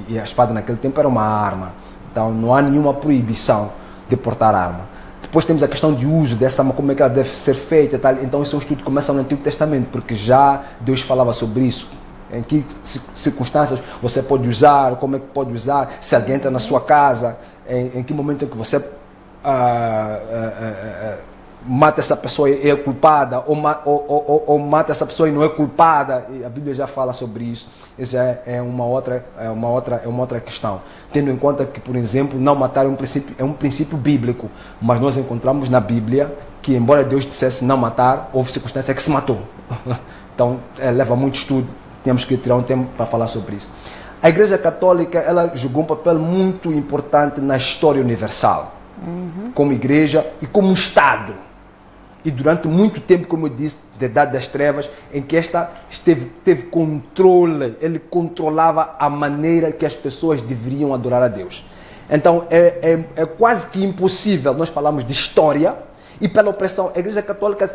e a espada naquele tempo era uma arma. Então não há nenhuma proibição de portar arma. Depois temos a questão de uso dessa arma, como é que ela deve ser feita e tal. Então isso é um estudo que começa no Antigo Testamento, porque já Deus falava sobre isso. Em que circunstâncias você pode usar, como é que pode usar, se alguém entra na sua casa, em que momento é que você mata essa pessoa e é culpada, ou mata essa pessoa e não é culpada. E a Bíblia já fala sobre isso. Isso já é uma outra questão. Tendo em conta que, por exemplo, não matar é um princípio bíblico, mas nós encontramos na Bíblia que, embora Deus dissesse não matar, houve circunstância que se matou. Então, leva muito estudo, temos que tirar um tempo para falar sobre isso. A Igreja Católica, ela jogou um papel muito importante na história universal, como igreja e como Estado. E durante muito tempo, como eu disse, da Idade das Trevas, em que esta teve controle, ele controlava a maneira que as pessoas deveriam adorar a Deus. Então, é quase que impossível nós falarmos de história e pela opressão. A Igreja Católica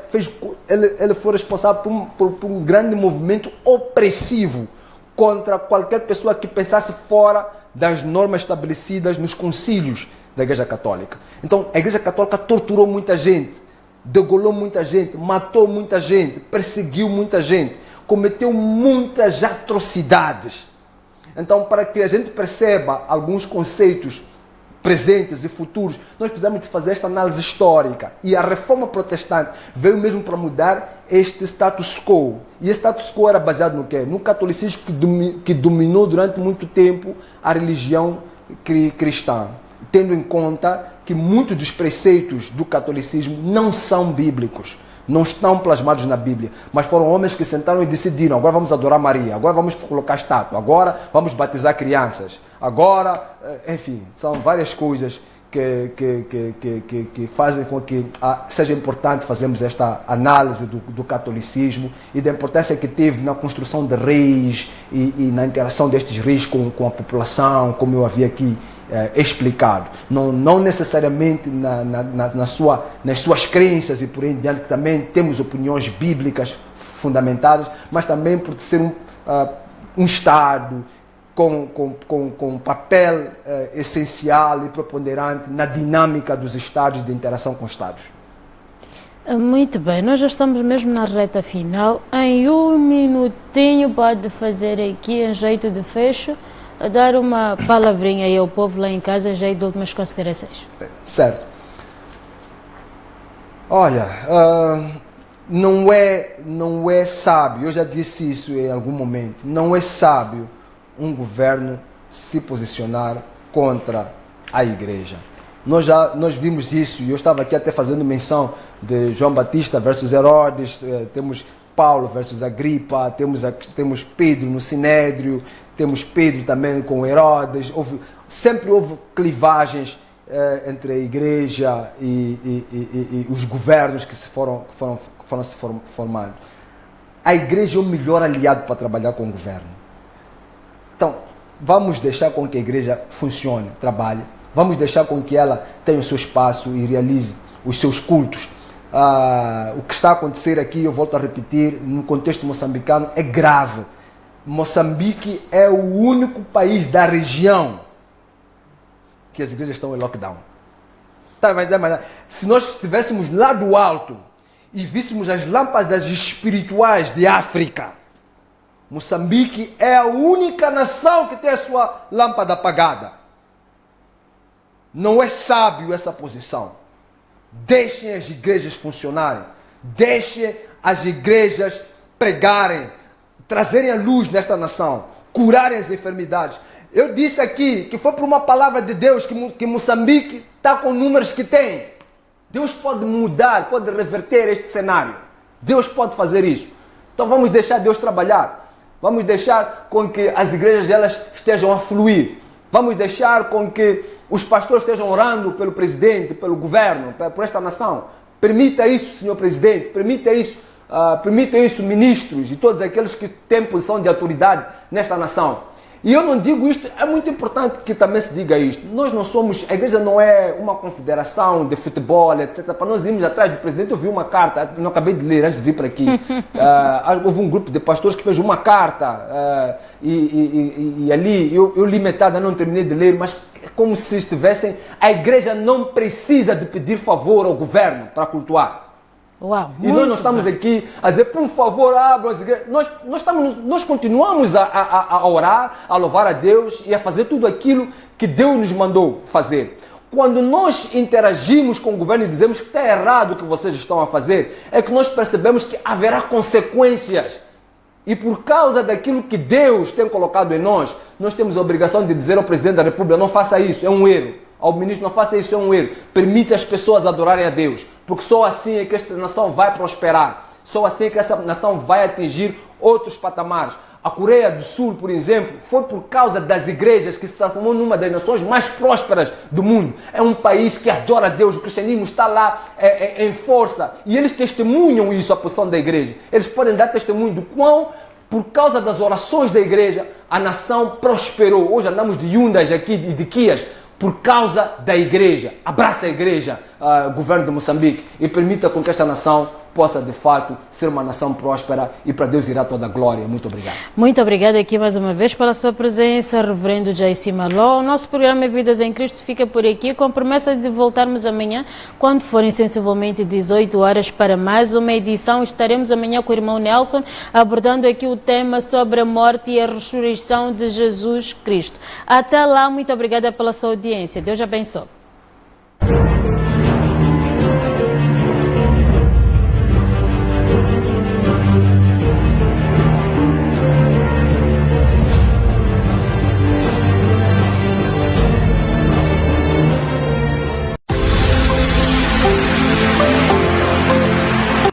ele foi responsável por um grande movimento opressivo contra qualquer pessoa que pensasse fora das normas estabelecidas nos concílios da Igreja Católica. Então, a Igreja Católica torturou muita gente, degolou muita gente, matou muita gente, perseguiu muita gente, cometeu muitas atrocidades. Então, para que a gente perceba alguns conceitos presentes e futuros, nós precisamos de fazer esta análise histórica. E a Reforma Protestante veio mesmo para mudar este status quo. E esse status quo era baseado no quê? No catolicismo que dominou durante muito tempo a religião cristã. Tendo em conta que muitos dos preceitos do catolicismo não são bíblicos, não estão plasmados na Bíblia, mas foram homens que sentaram e decidiram: agora vamos adorar Maria, agora vamos colocar estátua, agora vamos batizar crianças, agora, enfim, são várias coisas que fazem com que seja importante fazermos esta análise do catolicismo e da importância que teve na construção de reis e na interação destes reis com a população, como eu havia aqui explicado. Não necessariamente nas suas crenças e por aí em diante, que também temos opiniões bíblicas fundamentadas, mas também por ser um Estado com papel essencial e preponderante na dinâmica dos Estados de interação com Estados. Muito bem, nós já estamos mesmo na reta final. Em um minutinho pode fazer aqui em jeito de fecho, dar uma palavrinha aí ao povo lá em casa em jeito de últimas considerações. Certo. Olha, não é sábio, eu já disse isso em algum momento, não é sábio um governo se posicionar contra a igreja. Nós vimos isso, e eu estava aqui até fazendo menção de João Batista versus Herodes, temos Paulo versus Agripa, temos Pedro no Sinédrio, temos Pedro também com Herodes. Sempre houve clivagens entre a igreja e os governos que foram se formando. A igreja é o melhor aliado para trabalhar com o governo. Então, vamos deixar com que a igreja funcione, trabalhe. Vamos deixar com que ela tenha o seu espaço e realize os seus cultos. O que está a acontecer aqui, eu volto a repetir, no contexto moçambicano, é grave. Moçambique é o único país da região que as igrejas estão em lockdown. Se nós estivéssemos lá do alto e víssemos as lâmpadas espirituais de África, Moçambique é a única nação que tem a sua lâmpada apagada. Não é sábio essa posição. Deixem as igrejas funcionarem. Deixe as igrejas pregarem, trazerem a luz nesta nação, curarem as enfermidades. Eu disse aqui que foi por uma palavra de Deus que Moçambique está com números que tem. Deus pode mudar, pode reverter este cenário. Deus pode fazer isso. Então vamos deixar Deus trabalhar. Vamos deixar com que as igrejas elas estejam a fluir. Vamos deixar com que os pastores estejam orando pelo presidente, pelo governo, por esta nação. Permita isso, senhor presidente. Permita isso, ministros e todos aqueles que têm posição de autoridade nesta nação. E eu não digo isto, é muito importante que também se diga isto. Nós não somos, a igreja não é uma confederação de futebol, etc. Para nós irmos atrás do presidente, eu vi uma carta, não acabei de ler antes de vir para aqui. Houve um grupo de pastores que fez uma carta e ali, eu li metade, não terminei de ler, mas é como se estivessem, a igreja não precisa de pedir favor ao governo para cultuar. Uau, e nós não estamos aqui a dizer, por favor, abram as igrejas. Nós continuamos a orar, a louvar a Deus e a fazer tudo aquilo que Deus nos mandou fazer. Quando nós interagimos com o governo e dizemos que está errado o que vocês estão a fazer, é que nós percebemos que haverá consequências. E por causa daquilo que Deus tem colocado em nós temos a obrigação de dizer ao presidente da República, não faça isso, é um erro. Ao ministro, não faça isso, é um erro. Permita as pessoas adorarem a Deus. Porque só assim é que esta nação vai prosperar. Só assim é que essa nação vai atingir outros patamares. A Coreia do Sul, por exemplo, foi por causa das igrejas que se transformou numa das nações mais prósperas do mundo. É um país que adora a Deus, o cristianismo está lá em força. E eles testemunham isso, a posição da igreja. Eles podem dar testemunho do quão, por causa das orações da igreja, a nação prosperou. Hoje andamos de Hyundai aqui e de Kias, por causa da igreja. Abraça a igreja, governo de Moçambique, e permita com que esta nação possa, de fato, ser uma nação próspera e para Deus irá toda a glória. Muito obrigado. Muito obrigada aqui mais uma vez pela sua presença, reverendo Jacy Maló. O nosso programa Vidas em Cristo fica por aqui com a promessa de voltarmos amanhã, quando forem sensivelmente 18 horas, para mais uma edição. Estaremos amanhã com o irmão Nelson, abordando aqui o tema sobre a morte e a ressurreição de Jesus Cristo. Até lá, muito obrigada pela sua audiência. Deus abençoe.